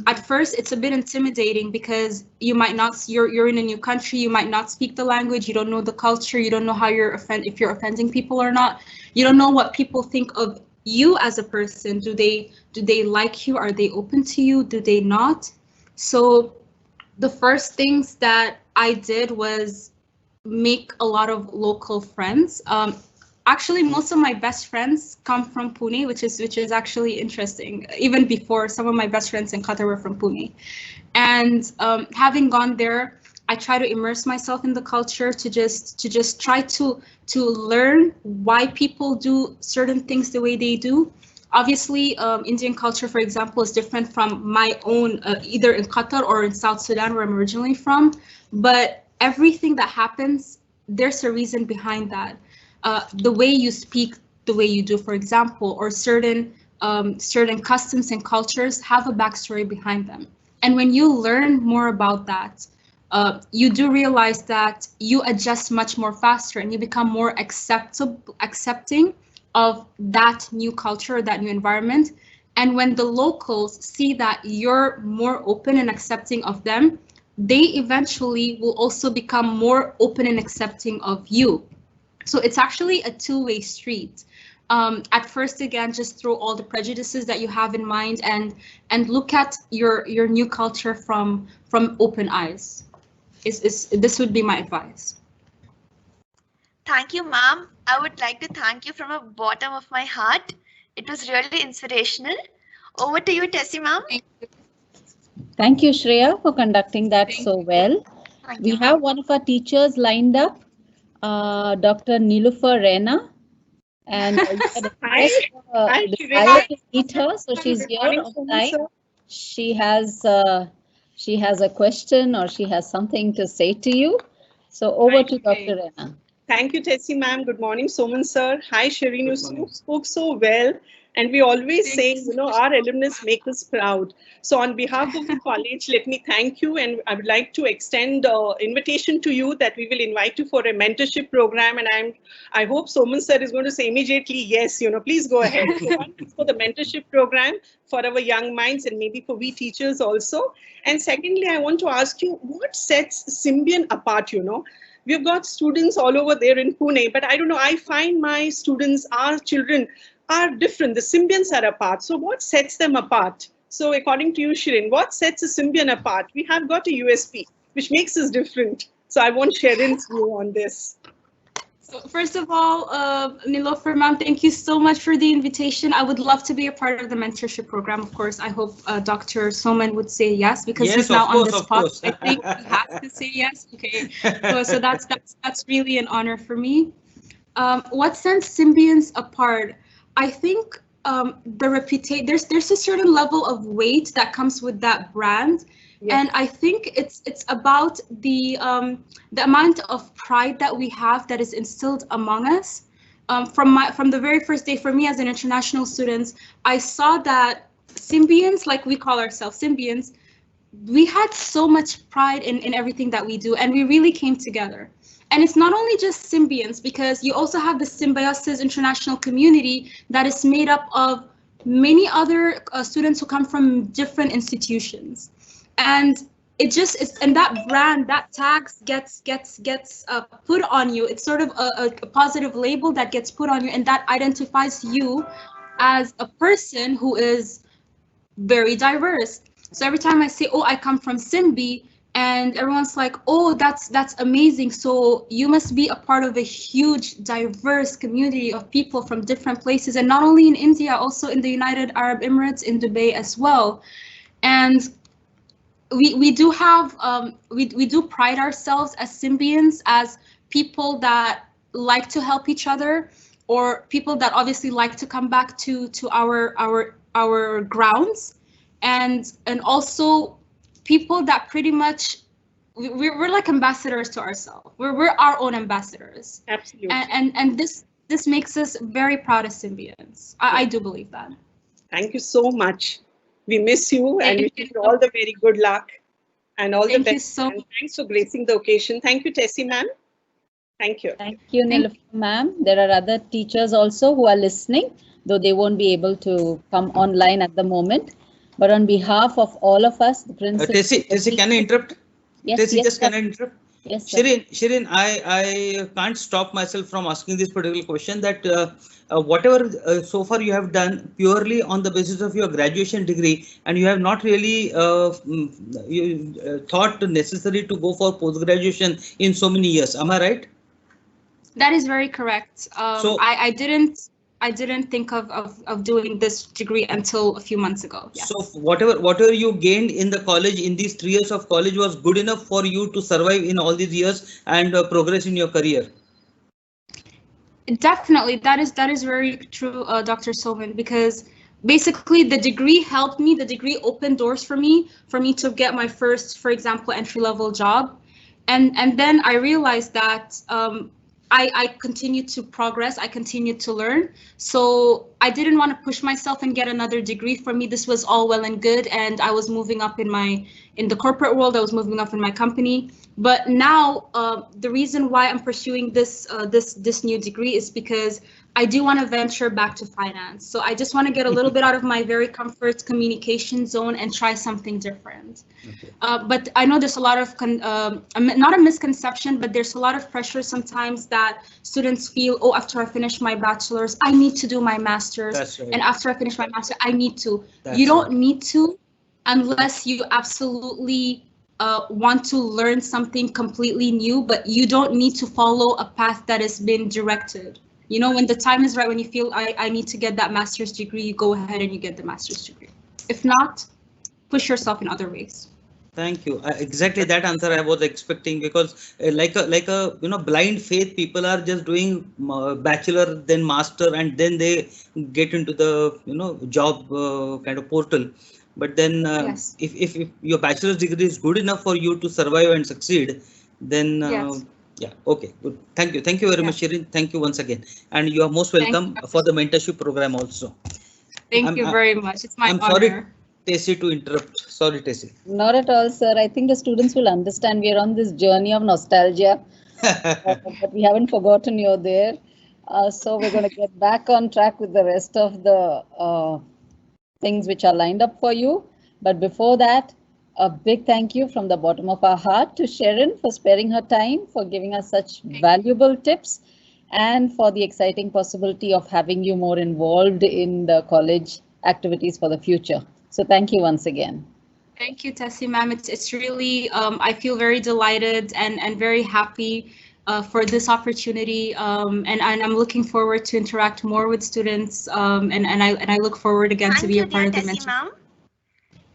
at first, it's a bit intimidating because you're in a new country, you might not speak the language, you don't know the culture, you don't know how if you're offending people or not. You don't know what people think of you as a person. Do they like you? Are they open to you? Do they not? So the first things that I did was make a lot of local friends. Actually, most of my best friends come from Pune, which is actually interesting. Even before, some of my best friends in Qatar were from Pune. And having gone there, I try to immerse myself in the culture to just try to learn why people do certain things the way they do. Obviously, Indian culture, for example, is different from my own, either in Qatar or in South Sudan, where I'm originally from. But everything that happens, there's a reason behind that. The way you speak, the way you do, for example, or certain customs and cultures have a backstory behind them. And when you learn more about that, you do realize that you adjust much more faster and you become more accepting of that new culture, that new environment. And when the locals see that you're more open and accepting of them, they eventually will also become more open and accepting of you. So it's actually a two-way street. At first, again, just throw all the prejudices that you have in mind and look at your new culture from open eyes. This would be my advice. Thank you, ma'am. I would like to thank you from the bottom of my heart. It was really inspirational. Over to you, Tessie, ma'am. Thank you, Shreya, for conducting that so well. We have one of our teachers lined up, Dr. Niloufar Rena. And Hi, to meet her, so she's here on time. She has a question or she has something to say to you. So over to Dr. Rena. Thank you, Tessie ma'am. Good morning, Soman sir. Hi, Sharon. You spoke so well. And we always say, our alumnus make us proud. So on behalf of the college, let me thank you. And I would like to extend an invitation to you that we will invite you for a mentorship program. And I hope Soman sir is going to say immediately, yes, please go ahead. So one is for the mentorship program for our young minds and maybe for we teachers also. And secondly, I want to ask you, what sets Symbian apart, We've got students all over there in Pune, but I don't know, I find my students, our children are different. The Symbians are apart. So what sets them apart? So according to you, Sharon, what sets a Symbian apart? We have got a USP, which makes us different. So I want Sharon's view on this. So first of all, Nilofer ma'am, thank you so much for the invitation. I would love to be a part of the mentorship program. Of course, I hope Dr. Soman would say yes, because Yes, he's now of on the course, of spot. course. I think he has to say yes. Okay, so that's really an honor for me. What sets Symbians apart? I think the reputation. There's a certain level of weight that comes with that brand. Yes. And I think it's about the amount of pride that we have that is instilled among us. From the very first day, for me as an international student, I saw that Symbians, like we call ourselves Symbians, we had so much pride in everything that we do, and we really came together. And it's not only just Symbians, because you also have the Symbiosis international community that is made up of many other students who come from different institutions. And it just is, and that brand, that tags gets put on you. It's sort of a positive label that gets put on you, and that identifies you as a person who is very diverse. So every time I say, oh, I come from Symbi, and everyone's like, oh, that's amazing. So you must be a part of a huge, diverse community of people from different places, and not only in India, also in the United Arab Emirates, in Dubai as well. And we do have we do pride ourselves as Symbians, as people that like to help each other, or people that obviously like to come back to our grounds, and also people that pretty much we're like ambassadors to ourselves. We're our own ambassadors. Absolutely. And this makes us very proud as Symbians. I do believe that. Thank you so much. We miss you, and we wish you all the very good luck and all the best. Thank you so much. And thanks for gracing the occasion. Thank you, Tessie ma'am. Thank you. Thank you, Nilofer ma'am. There are other teachers also who are listening, though they won't be able to come online at the moment. But on behalf of all of us, the principal. Tessie, can I interrupt? Yes, Tessie, yes, just sir. can I interrupt? Yes, sir. Sharon, I can't stop myself from asking this particular question, that whatever so far you have done purely on the basis of your graduation degree, and you have not really thought necessary to go for post-graduation in so many years. Am I right? That is very correct. So I didn't think of doing this degree until a few months ago. Yes. So whatever you gained in the college, in these 3 years of college, was good enough for you to survive in all these years and progress in your career. Definitely, that is very true, Dr. Soman, because basically the degree helped me. The degree opened doors for me to get my first, for example, entry-level job, and then I realized that I continued to progress. I continued to learn. So I didn't want to push myself and get another degree. For me, this was all well and good, and I was moving up in the corporate world. I was moving up in my company. But now the reason why I'm pursuing this new degree is because I do want to venture back to finance. So I just want to get a little bit out of my very comfort communication zone and try something different. Okay. But I know there's a lot of, not a misconception, but there's a lot of pressure sometimes that students feel, oh, after I finish my bachelor's, I need to do my master's. That's right. And after I finish my master's, I need to. That's you don't need to unless you absolutely want to learn something completely new, but you don't need to follow a path that has been directed. You know, when the time is right, when you feel I need to get that master's degree, you go ahead and you get the master's degree. If not, push yourself in other ways. Thank you. Exactly that answer I was expecting, because like a blind faith, people are just doing bachelor, then master, and then they get into the job kind of portal. But then yes. if your bachelor's degree is good enough for you to survive and succeed, then yes. Yeah, okay, good. Thank you very much, Sharon. Thank you once again, and you are most welcome for the mentorship program also. Thank you very much. It's my honor. I'm sorry, Tessie, to interrupt. Sorry, Tessie. Not at all, sir. I think the students will understand we are on this journey of nostalgia, but we haven't forgotten you're there. So we're going to get back on track with the rest of the things which are lined up for you. But before that, A big thank you from the bottom of our heart to Sharon for sparing her time, for giving us such valuable tips, and for the exciting possibility of having you more involved in the college activities for the future. So thank you once again. Thank you, Tessie, ma'am. It's really, I feel very delighted and very happy for this opportunity. And I'm looking forward to interact more with students. And I look forward again to be a part of the mentor. Ma'am.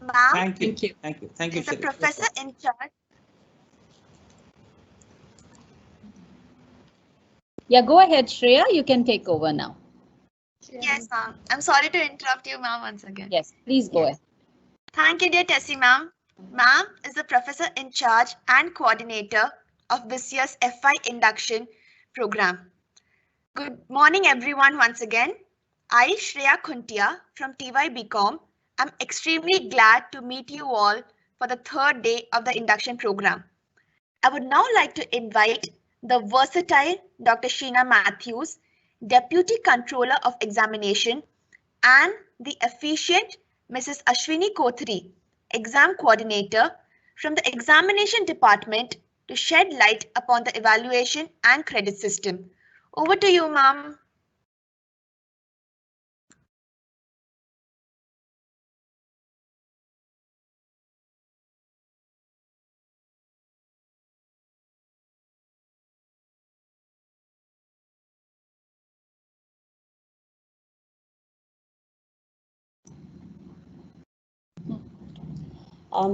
Ma'am, Thank you. Thank you. Thank you. Thank you, is the Sharon. professor in charge. Yeah, go ahead, Shreya. You can take over now. Yes, ma'am. I'm sorry to interrupt you, ma'am, once again. Yes, please go ahead. Thank you, dear Tessie, ma'am. Ma'am is the professor in charge and coordinator of this year's FI induction program. Good morning, everyone, once again. I, Shreya Khuntia from TY BCom, am extremely glad to meet you all for the third day of the induction program. I would now like to invite the versatile Dr. Sheena Matthews, Deputy Controller of Examination, and the efficient Mrs. Ashwini Kothari, Exam Coordinator from the Examination Department, to shed light upon the evaluation and credit system. Over to you, ma'am.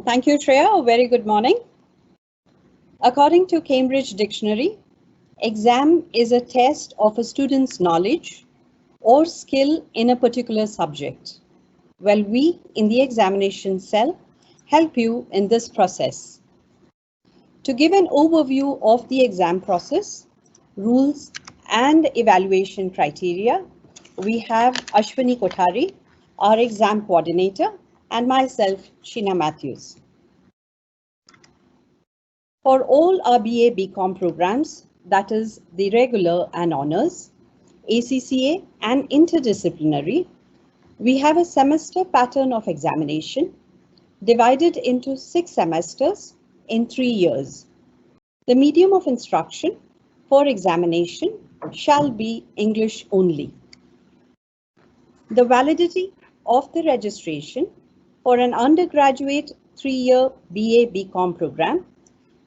Thank you, Shreya. A very good morning. According to Cambridge Dictionary, exam is a test of a student's knowledge or skill in a particular subject. Well, we in the examination cell help you in this process. To give an overview of the exam process, rules and evaluation criteria, we have Ashwini Kothari, our exam coordinator, and myself, Sheena Matthews. For all our BA BCom programs, that is the regular and honors, ACCA and interdisciplinary, we have a semester pattern of examination divided into 6 semesters in 3 years. The medium of instruction for examination shall be English only. The validity of the registration for an undergraduate 3-year BA BCom program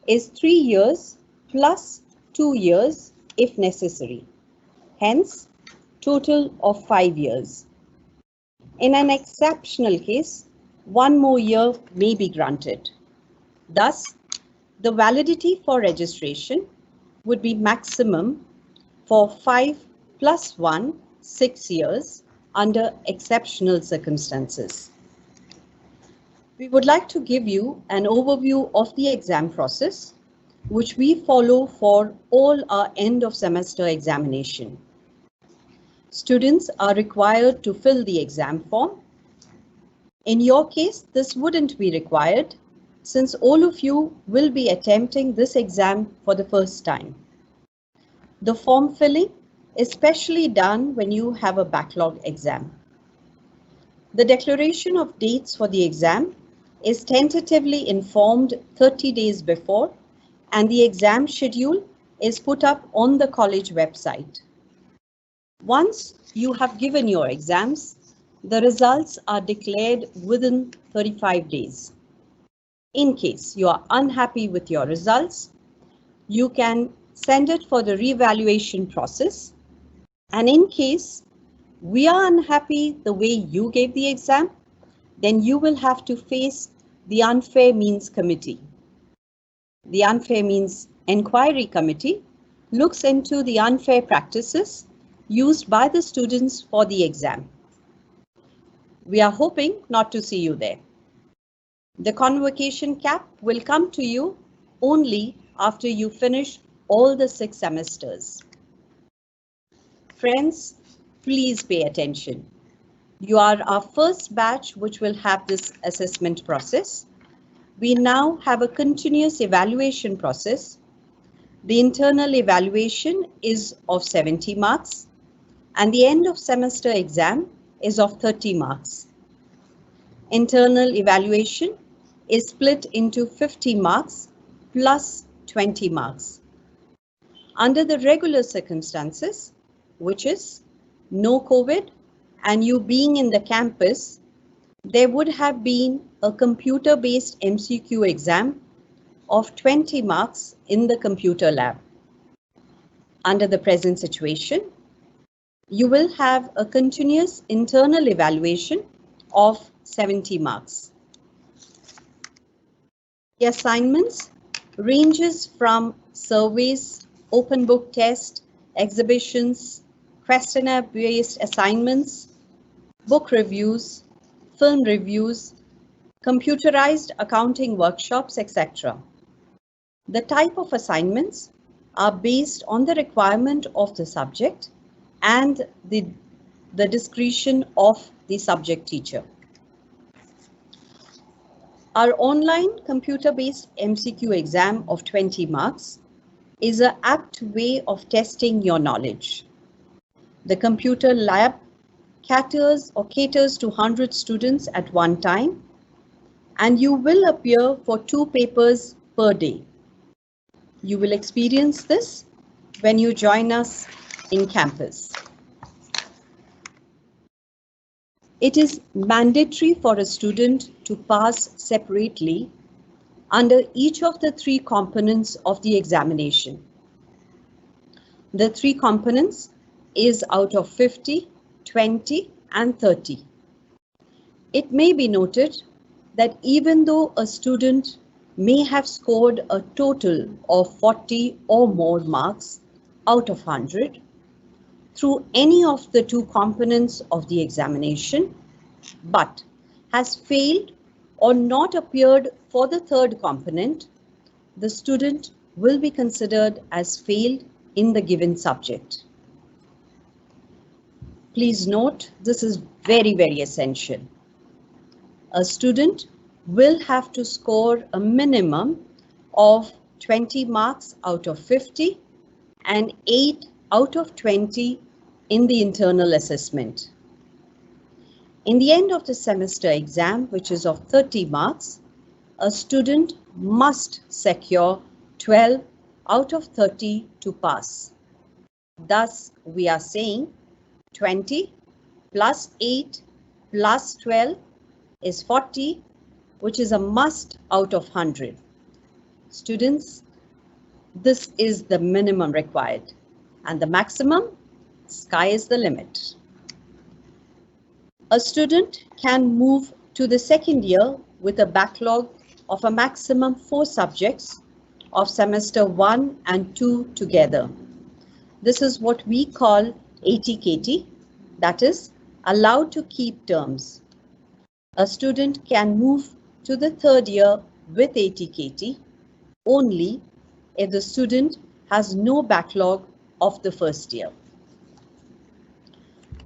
is 3 years plus 2 years if necessary. Hence, total of 5 years. In an exceptional case, 1 more year may be granted. Thus, the validity for registration would be maximum for 5 plus 1, 6 years under exceptional circumstances. We would like to give you an overview of the exam process, which we follow for all our end of semester examination. Students are required to fill the exam form. In your case, this wouldn't be required since all of you will be attempting this exam for the first time. The form filling is specially done when you have a backlog exam. The declaration of dates for the exam is tentatively informed 30 days before, and the exam schedule is put up on the college website. Once you have given your exams, the results are declared within 35 days. In case you are unhappy with your results, you can send it for the reevaluation process. And in case we are unhappy the way you gave the exam, then you will have to face the Unfair Means Committee. The Unfair Means Enquiry Committee looks into the unfair practices used by the students for the exam. We are hoping not to see you there. The convocation cap will come to you only after you finish all the 6 semesters. Friends, please pay attention. You are our first batch which will have this assessment process. We now have a continuous evaluation process. The internal evaluation is of 70 marks and the end of semester exam is of 30 marks. Internal evaluation is split into 50 marks plus 20 marks. Under the regular circumstances, which is no COVID and you being in the campus, there would have been a computer-based MCQ exam of 20 marks in the computer lab. Under the present situation, you will have a continuous internal evaluation of 70 marks. The assignments ranges from surveys, open book test, exhibitions, questionnaire-based assignments, book reviews, film reviews, computerized accounting workshops, etc. The type of assignments are based on the requirement of the subject and the discretion of the subject teacher. Our online computer-based MCQ exam of 20 marks is an apt way of testing your knowledge. The computer lab caters to 100 students at one time, and you will appear for 2 papers per day. You will experience this when you join us in campus. It is mandatory for a student to pass separately under each of the 3 components of the examination. The 3 components is out of 50, 20, and 30. It may be noted that even though a student may have scored a total of 40 or more marks out of 100 through any of the 2 components of the examination, but has failed or not appeared for the 3rd component, the student will be considered as failed in the given subject. Please note, this is very, very essential. A student will have to score a minimum of 20 marks out of 50 and 8 out of 20 in the internal assessment. In the end of the semester exam, which is of 30 marks, a student must secure 12 out of 30 to pass. Thus, we are saying 20 plus 8 plus 12 is 40, which is a must out of 100. Students, this is the minimum required, and the maximum, sky is the limit. A student can move to the 2nd year with a backlog of a maximum 4 subjects of semester 1 and 2 together. This is what we call ATKT, that is allowed to keep terms. A student can move to the 3rd year with ATKT only if the student has no backlog of the 1st year.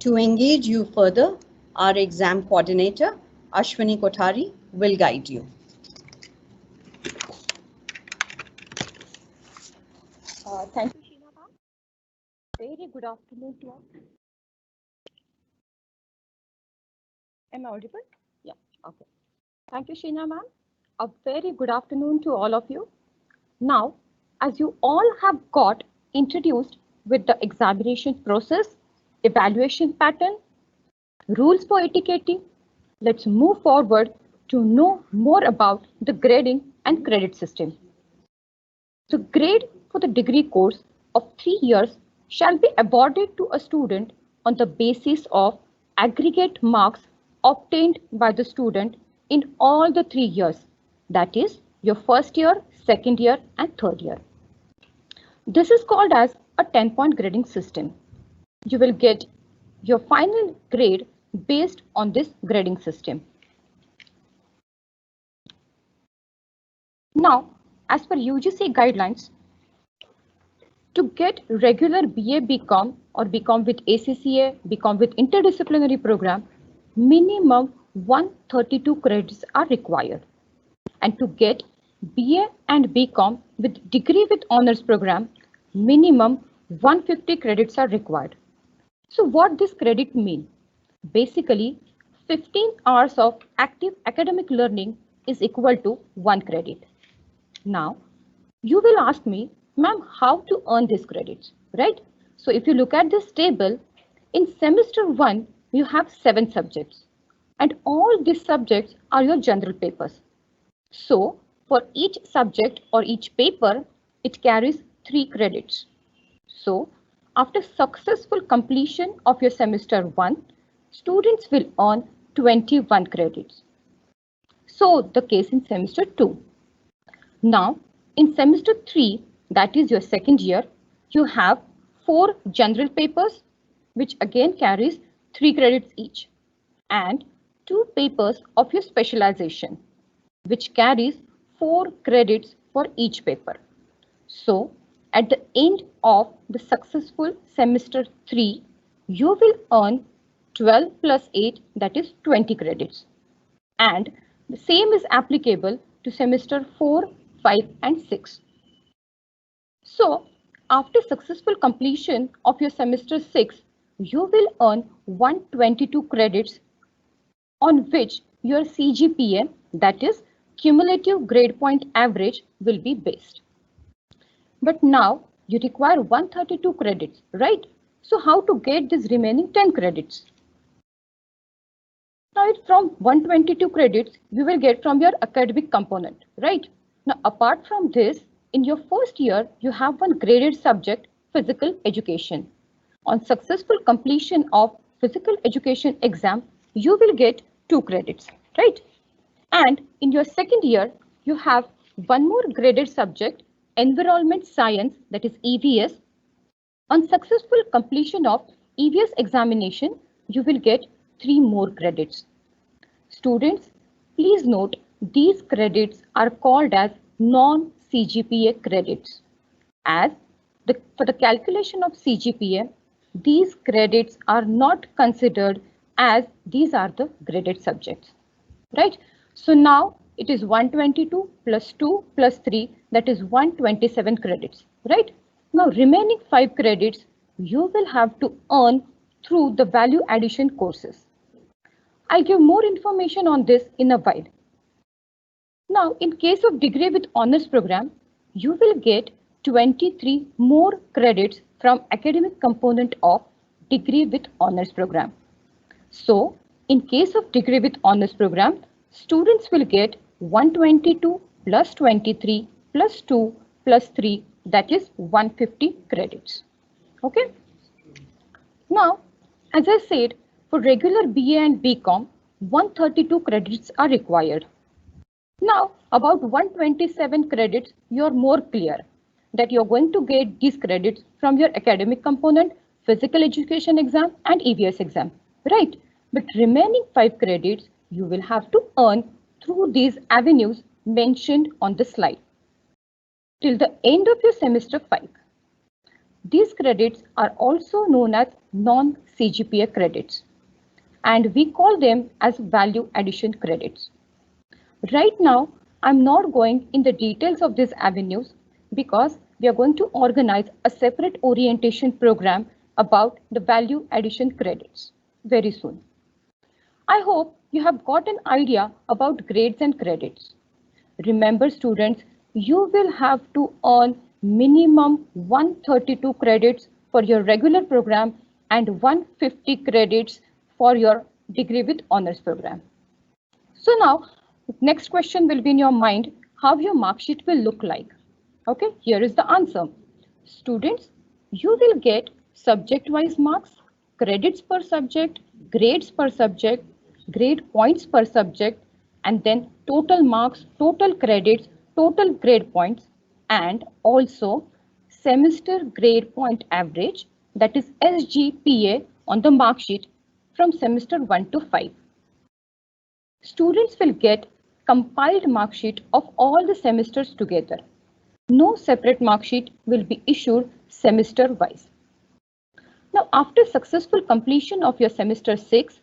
To engage you further, our exam coordinator, Ashwini Kothari, will guide you. Thank you, Sheena ma'am. Very good afternoon to all. Am I audible? Yeah, okay. Thank you, Sheena ma'am. A very good afternoon to all of you. Now, as you all have got introduced with the examination process, evaluation pattern, rules for etiquette, let's move forward to know more about the grading and credit system. The grade for the degree course of 3 years shall be awarded to a student on the basis of aggregate marks obtained by the student in all the 3 years, that is your 1st year, 2nd year and 3rd year. This is called as a 10-point grading system. You will get your final grade based on this grading system. Now, as per UGC guidelines, to get regular BA BCom or BCom with ACCA, BCom with interdisciplinary program, minimum 132 credits are required. And to get BA and BCom with degree with honors program, minimum 150 credits are required. So what this credit mean? Basically, 15 hours of active academic learning is equal to 1 credit. Now, you will ask me, ma'am, how to earn these credits, right? So if you look at this table, in semester 1, you have 7 subjects, and all these subjects are your general papers. So for each subject or each paper, it carries 3 credits. So after successful completion of your semester 1, students will earn 21 credits. So the case in semester 2. Now in semester 3, that is your second year, you have 4 general papers, which again carries 3 credits each, and 2 papers of your specialization, which carries 4 credits for each paper. So at the end of the successful semester 3, you will earn 12 plus 8, that is 20 credits. And the same is applicable to semester 4, 5 and 6. So after successful completion of your semester 6, you will earn 122 credits on which your CGPA, that is cumulative grade point average, will be based. But now you require 132 credits, right? So how to get this remaining 10 credits? Now from 122 credits, you will get from your academic component, right? Now apart from this, in your first year, you have one graded subject, physical education. On successful completion of physical education exam, you will get 2 credits, right? And in your second year, you have one more graded subject, environment science, that is EVS. On successful completion of EVS examination, you will get 3 more credits. Students, please note these credits are called as non-CGPA credits. As for the calculation of CGPA, these credits are not considered as these are the graded subjects, right? So now it is 122 plus 2 plus 3, that is 127 credits, right? Now remaining 5 credits you will have to earn through the value addition courses. I'll give more information on this in a while. Now in case of degree with honors program, you will get 23 more credits from academic component of degree with honors program. So in case of degree with honors program, students will get 122 plus 23 plus 2 plus 3, that is 150 credits. Okay. Now, as I said, for regular BA and BCom, 132 credits are required. Now, about 127 credits, you're more clear that you're going to get these credits from your academic component, physical education exam and EVS exam, right? But remaining 5 credits you will have to earn through these avenues mentioned on the slide till the end of your semester 5. These credits are also known as non-CGPA credits, and we call them as value addition credits. Right now, I'm not going in the details of these avenues because we are going to organize a separate orientation program about the value addition credits very soon. I hope you have got an idea about grades and credits. Remember students, you will have to earn minimum 132 credits for your regular program and 150 credits for your degree with honors program. So now, next question will be in your mind, how your mark sheet will look like. Okay, here is the answer. Students, you will get subject-wise marks, credits per subject, grades per subject, grade points per subject, and then total marks, total credits, total grade points, and also semester grade point average, that is SGPA on the mark sheet from semester 1 to 5. Students will get compiled mark sheet of all the semesters together. No separate mark sheet will be issued semester wise. Now, after successful completion of your semester 6,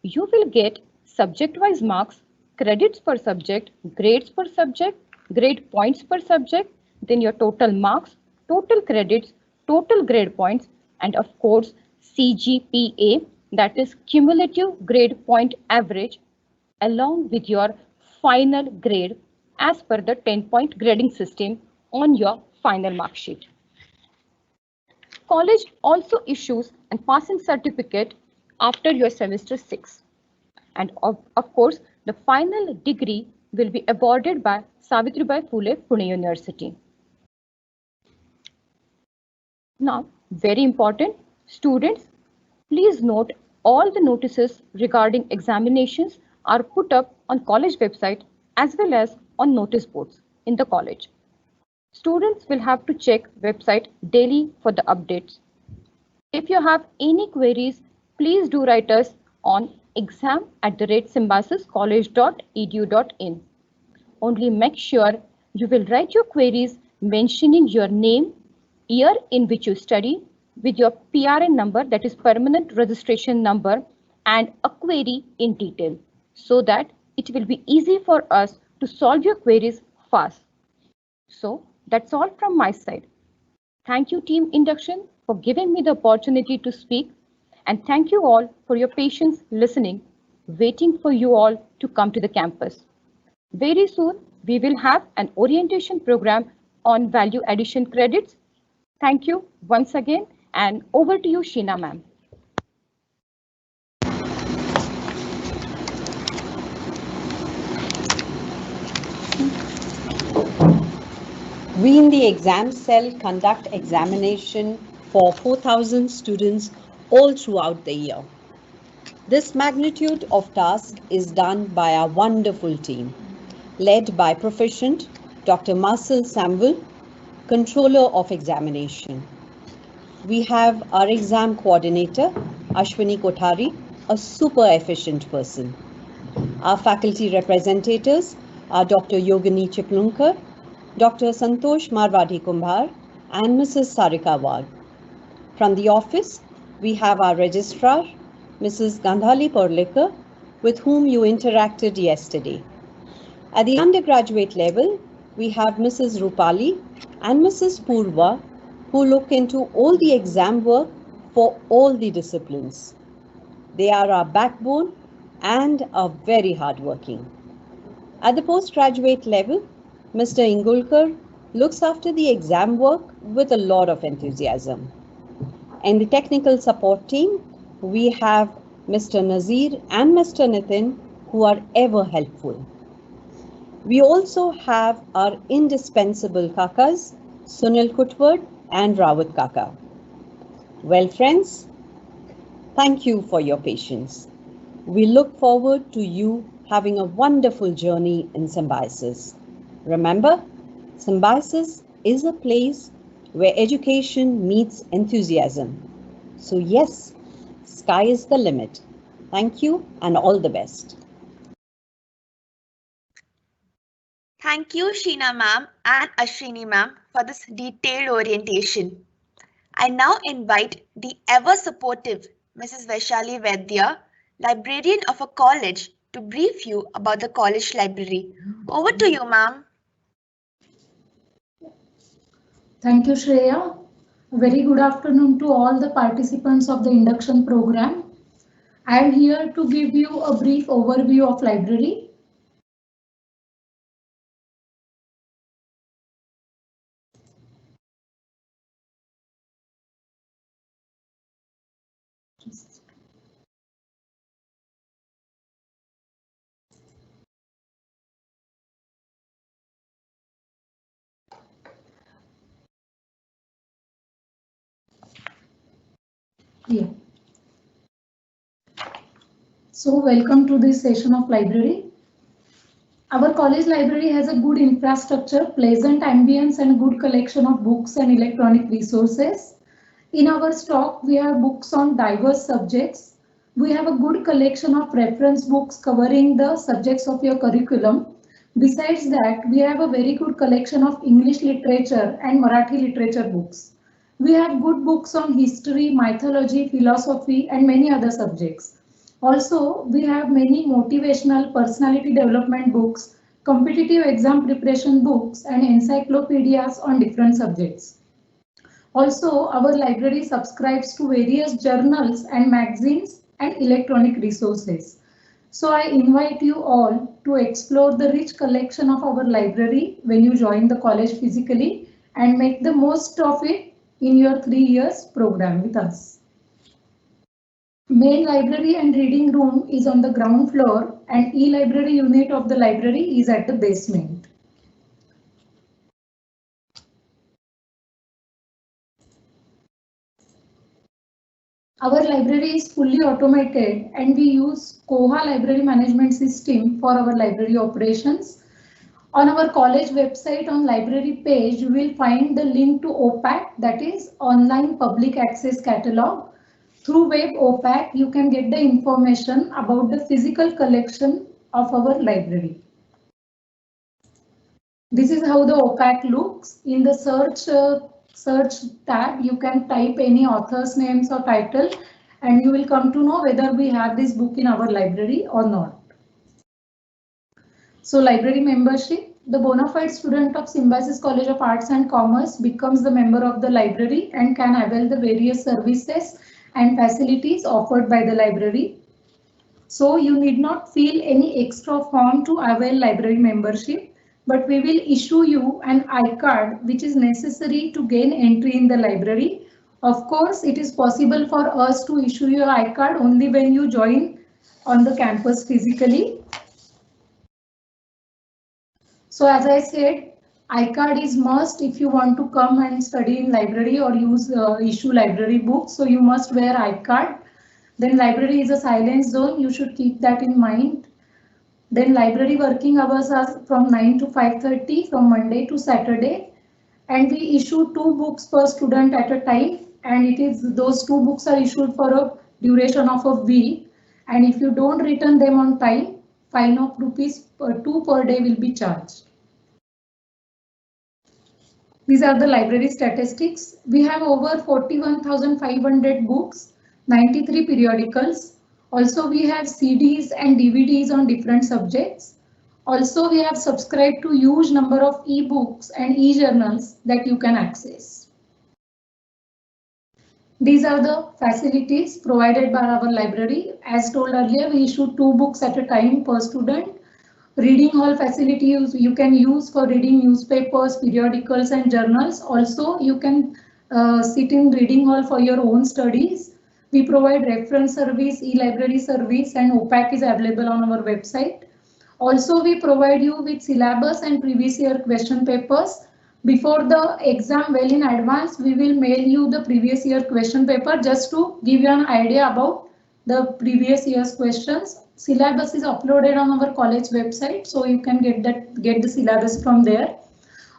you will get subject-wise marks, credits per subject, grades per subject, grade points per subject, then your total marks, total credits, total grade points, and of course, CGPA, that is cumulative grade point average, along with your final grade as per the 10-point grading system on your final mark sheet. College also issues a passing certificate after your semester 6. And of course, the final degree will be awarded by Savitribai Phule Pune University. Now, very important, students, please note all the notices regarding examinations are put up on college website as well as on notice boards in the college. Students will have to check website daily for the updates. If you have any queries, please do write us on exam@symbiosis.college.edu.in. Only make sure you will write your queries mentioning your name, year in which you study, with your PRN number, that is permanent registration number, and a query in detail, so that it will be easy for us to solve your queries fast. So that's all from my side. Thank you, Team Induction, for giving me the opportunity to speak, and thank you all for your patience listening, waiting for you all to come to the campus. Very soon, we will have an orientation program on value addition credits. Thank you once again, and over to you, Sheena ma'am. We in the exam cell conduct examination for 4,000 students all throughout the year. This magnitude of task is done by our wonderful team, led by Proficient Dr. Marcel Samwell, Controller of Examination. We have our exam coordinator, Ashwini Kothari, a super efficient person. Our faculty representatives are Dr. Yogini Chiplunkar, Dr. Santosh Marwadi Kumbhar, and Mrs. Sarika Wag. From the office, we have our registrar, Mrs. Gandhali Porlikar, with whom you interacted yesterday. At the undergraduate level, we have Mrs. Rupali and Mrs. Purva, who look into all the exam work for all the disciplines. They are our backbone and are very hardworking. At the postgraduate level, Mr. Ingulkar looks after the exam work with a lot of enthusiasm. In the technical support team, we have Mr. Nazir and Mr. Nitin, who are ever helpful. We also have our indispensable kakas, Sunil Kutward and Rawat Kaka. Well, friends, thank you for your patience. We look forward to you having a wonderful journey in Symbiosis. Remember, Symbiosis is a place where education meets enthusiasm. So yes, sky is the limit. Thank you and all the best. Thank you, Sheena ma'am and Ashwini ma'am, for this detailed orientation. I now invite the ever supportive Mrs. Vaishali Vaidya, librarian of a college, to brief you about the college library. Over to you, ma'am. Thank you, Shreya. A very good afternoon to all the participants of the induction program. I am here to give you a brief overview of library. Yeah. So welcome to this session of library. Our college library has a good infrastructure, pleasant ambience, and good collection of books and electronic resources. In our stock, we have books on diverse subjects. We have a good collection of reference books covering the subjects of your curriculum. Besides that, we have a very good collection of English literature and Marathi literature books. We have good books on history, mythology, philosophy, and many other subjects. Also, we have many motivational personality development books, competitive exam preparation books, and encyclopedias on different subjects. Also, our library subscribes to various journals and magazines and electronic resources. So I invite you all to explore the rich collection of our library when you join the college physically and make the most of it in your 3 years program with us. Main library and reading room is on the ground floor and e-library unit of the library is at the basement. Our library is fully automated and we use Koha library management system for our library operations. On our college website on library page, you will find the link to OPAC, that is Online Public Access Catalog. Through web OPAC, you can get the information about the physical collection of our library. This is how the OPAC looks. In the search tab, you can type any author's names or title and you will come to know whether we have this book in our library or not. So library membership, the bona fide student of Symbiosis College of Arts and Commerce becomes the member of the library and can avail the various services and facilities offered by the library. So you need not fill any extra form to avail library membership, but we will issue you an iCard which is necessary to gain entry in the library. Of course, it is possible for us to issue your iCard only when you join on the campus physically. So as I said, iCard is must if you want to come and study in library or use issue library books. So you must wear iCard. Then library is a silent zone. You should keep that in mind. Then library working hours are from 9 to 5:30 from Monday to Saturday. And we issue 2 books per student at a time. And it is those 2 books are issued for a duration of a week. And if you don't return them on time, fine of ₹2 per day will be charged. These are the library statistics. We have over 41,500 books, 93 periodicals. Also, we have CDs and DVDs on different subjects. Also, we have subscribed to huge number of e-books and e-journals that you can access. These are the facilities provided by our library. As told earlier, we issue 2 books at a time per student. Reading hall facilities you can use for reading newspapers, periodicals and journals. Also, you can sit in reading hall for your own studies. We provide reference service, e-library service and OPAC is available on our website. Also, we provide you with syllabus and previous year question papers. Before the exam, well in advance, we will mail you the previous year question paper just to give you an idea about the previous year's questions. Syllabus is uploaded on our college website, so you can get the syllabus from there.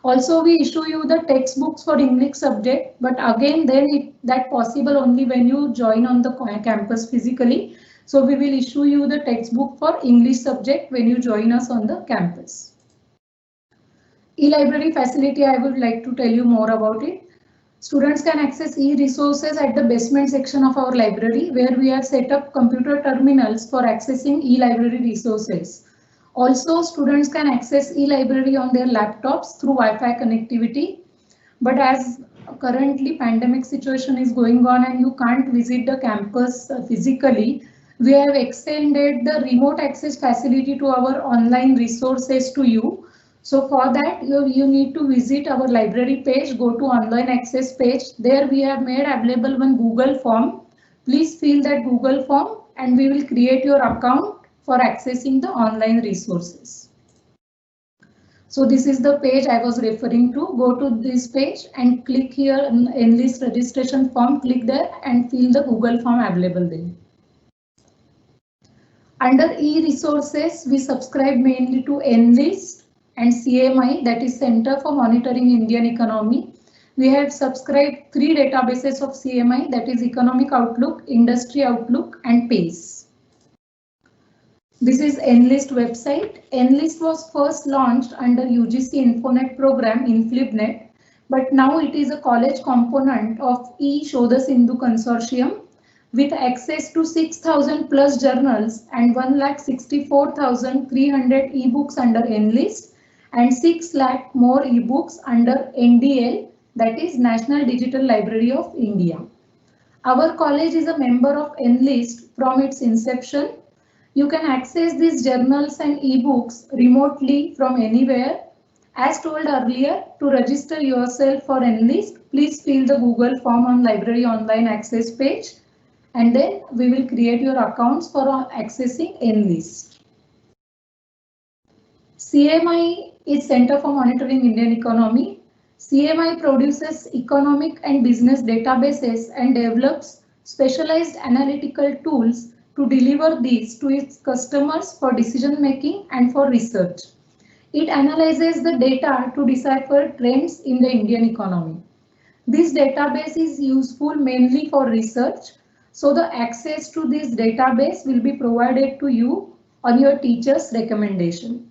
Also, we issue you the textbooks for English subject, but again, then that possible only when you join on the campus physically. So we will issue you the textbook for English subject when you join us on the campus. E-library facility, I would like to tell you more about it. Students can access e-resources at the basement section of our library, where we have set up computer terminals for accessing e-library resources. Also, students can access e-library on their laptops through Wi-Fi connectivity. But as currently pandemic situation is going on and you can't visit the campus physically, we have extended the remote access facility to our online resources to you. So for that, you need to visit our library page, go to online access page. There we have made available one Google form. Please fill that Google form and we will create your account for accessing the online resources. So this is the page I was referring to. Go to this page and click here enlist registration form, click there and fill the Google form available there. Under e-resources, we subscribe mainly to Enlist and CMI, that is Center for Monitoring Indian Economy. We have subscribed 3 databases of CMI, that is Economic Outlook, Industry Outlook and PACE. This is Enlist website. Enlist was first launched under UGC Infonet program InflibNet, but now it is a college component of E-Shodha Sindhu Consortium with access to 6,000 plus journals and 1,64,300 ebooks under Enlist and 6 lakh more ebooks under NDL, that is National Digital Library of India. Our college is a member of Enlist from its inception. You can access these journals and ebooks remotely from anywhere. As told earlier, to register yourself for Enlist, please fill the Google form on Library Online Access page, and then we will create your accounts for accessing Enlist. CMI is Center for Monitoring Indian Economy. CMI produces economic and business databases and develops specialized analytical tools to deliver these to its customers for decision making and for research. It analyzes the data to decipher trends in the Indian economy. This database is useful mainly for research, so the access to this database will be provided to you on your teacher's recommendation.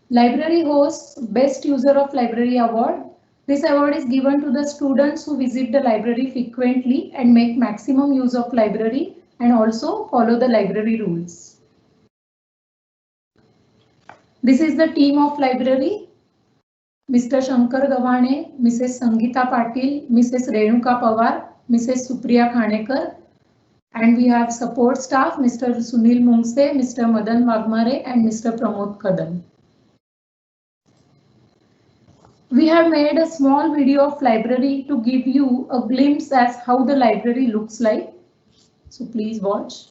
Library hosts Best User of Library Award. This award is given to the students who visit the library frequently and make maximum use of library and also follow the library rules. This is the team of library. Mr. Shankar Gavane, Mrs. Sangeeta Patil, Mrs. Renuka Pawar, Mrs. Supriya Khanekar, and we have support staff Mr. Sunil Mungse, Mr. Madan Wagmare and Mr. Pramod Kadam. We have made a small video of library to give you a glimpse as how the library looks like. So please watch.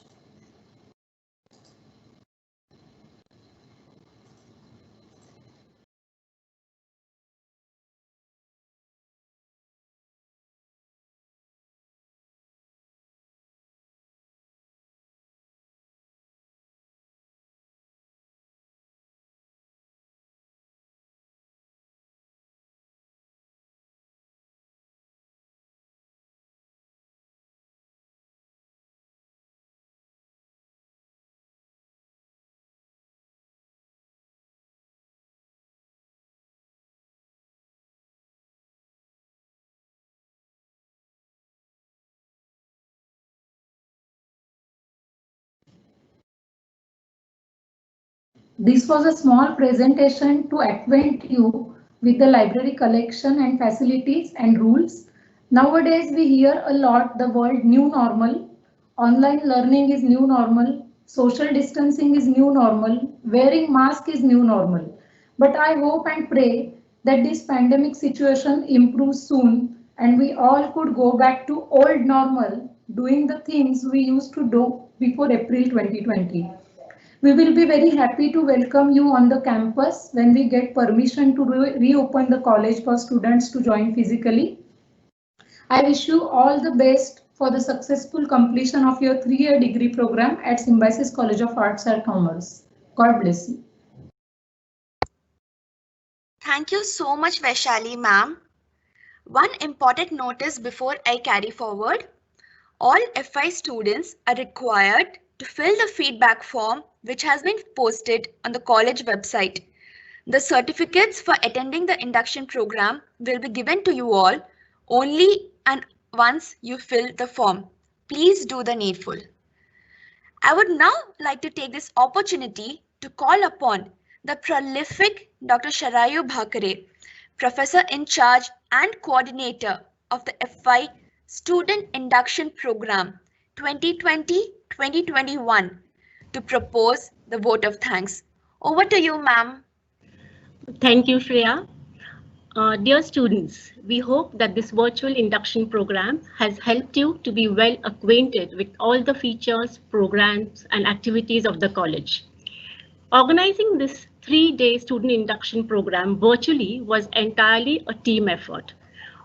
This was a small presentation to acquaint you with the library collection and facilities and rules. Nowadays, we hear a lot the word new normal. Online learning is new normal. Social distancing is new normal. Wearing mask is new normal. But I hope and pray that this pandemic situation improves soon and we all could go back to old normal, doing the things we used to do before April 2020. We will be very happy to welcome you on the campus when we get permission to reopen the college for students to join physically. I wish you all the best for the successful completion of your 3-year degree program at Symbiosis College of Arts and Commerce. God bless you. Thank you so much, Vaishali ma'am. One important notice before I carry forward. All FI students are required to fill the feedback form which has been posted on the college website. The certificates for attending the induction program will be given to you all only and once you fill the form. Please do the needful. I would now like to take this opportunity to call upon the prolific Dr. Sharayu Bhakare, Professor in charge and coordinator of the FI Student Induction Program 2020-2021 to propose the vote of thanks. Over to you, ma'am. Thank you, Shreya. Dear students, we hope that this virtual induction program has helped you to be well acquainted with all the features, programs, and activities of the college. Organizing this 3-day student induction program virtually was entirely a team effort.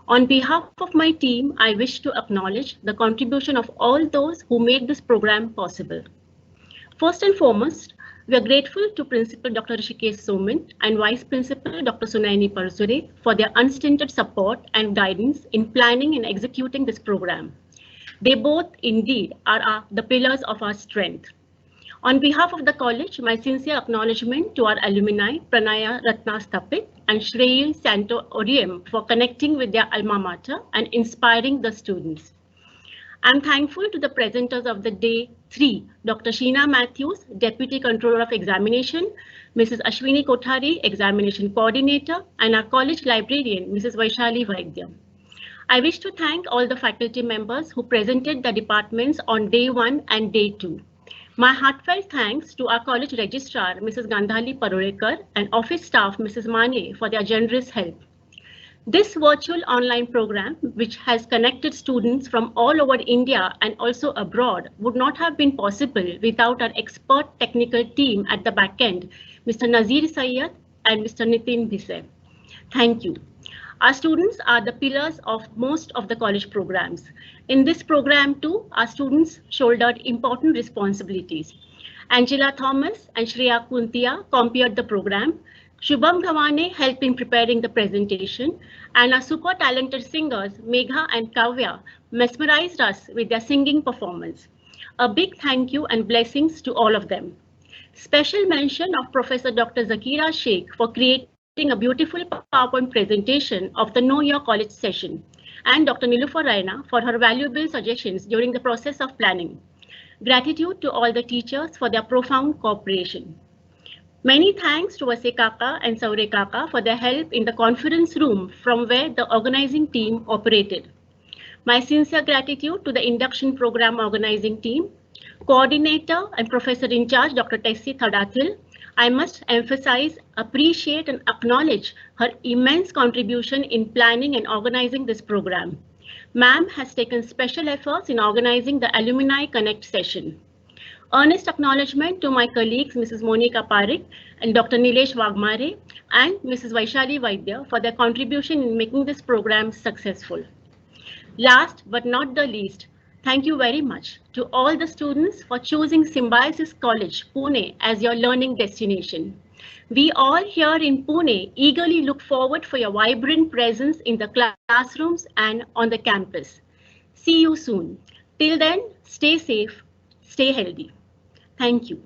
On behalf of my team, I wish to acknowledge the contribution of all those who made this program possible. First and foremost, we are grateful to Principal Dr. Rishikesh Soman and Vice Principal Dr. Sunaini Parsure for their unstinted support and guidance in planning and executing this program. They both indeed are the pillars of our strength. On behalf of the college, my sincere acknowledgement to our alumni, Pranaya Ratna Stapit and Shreya Santos Orien for connecting with their alma mater and inspiring the students. I'm thankful to the presenters of the Day 3, Dr. Sheena Matthews, Deputy Controller of Examination, Mrs. Ashwini Kothari, Examination Coordinator, and our college librarian, Mrs. Vaishali Vaidya. I wish to thank all the faculty members who presented the departments on day 1 and day 2. My heartfelt thanks to our college registrar, Mrs. Gandhali Parolekar, and office staff, Mrs. Mane, for their generous help. This virtual online program, which has connected students from all over India and also abroad, would not have been possible without our expert technical team at the back end, Mr. Nazir Syed and Mr. Nitin Bhise. Thank you. Our students are the pillars of most of the college programs. In this program too, our students shouldered important responsibilities. Angela Thomas and Shreya Kuntia compared the program. Shubham Ghawane helped in preparing the presentation, and our super talented singers, Megha and Kavya, mesmerized us with their singing performance. A big thank you and blessings to all of them. Special mention of Professor Dr. Zakira Sheikh for creating a beautiful PowerPoint presentation of the Know Your College session, and Dr. Nilufar Raina for her valuable suggestions during the process of planning. Gratitude to all the teachers for their profound cooperation. Many thanks to Vase Kaka and Saure Kaka for their help in the conference room from where the organizing team operated. My sincere gratitude to the induction program organizing team, coordinator and professor in charge, Dr. Tessie Thadathil. I must emphasize, appreciate and acknowledge her immense contribution in planning and organizing this program. Ma'am has taken special efforts in organizing the Alumni Connect session. Earnest acknowledgement to my colleagues, Mrs. Monica Parik and Dr. Nilesh Wagmare and Mrs. Vaishali Vaidya for their contribution in making this program successful. Last but not the least, thank you very much to all the students for choosing Symbiosis College, Pune as your learning destination. We all here in Pune eagerly look forward for your vibrant presence in the classrooms and on the campus. See you soon. Till then, stay safe, stay healthy. Thank you.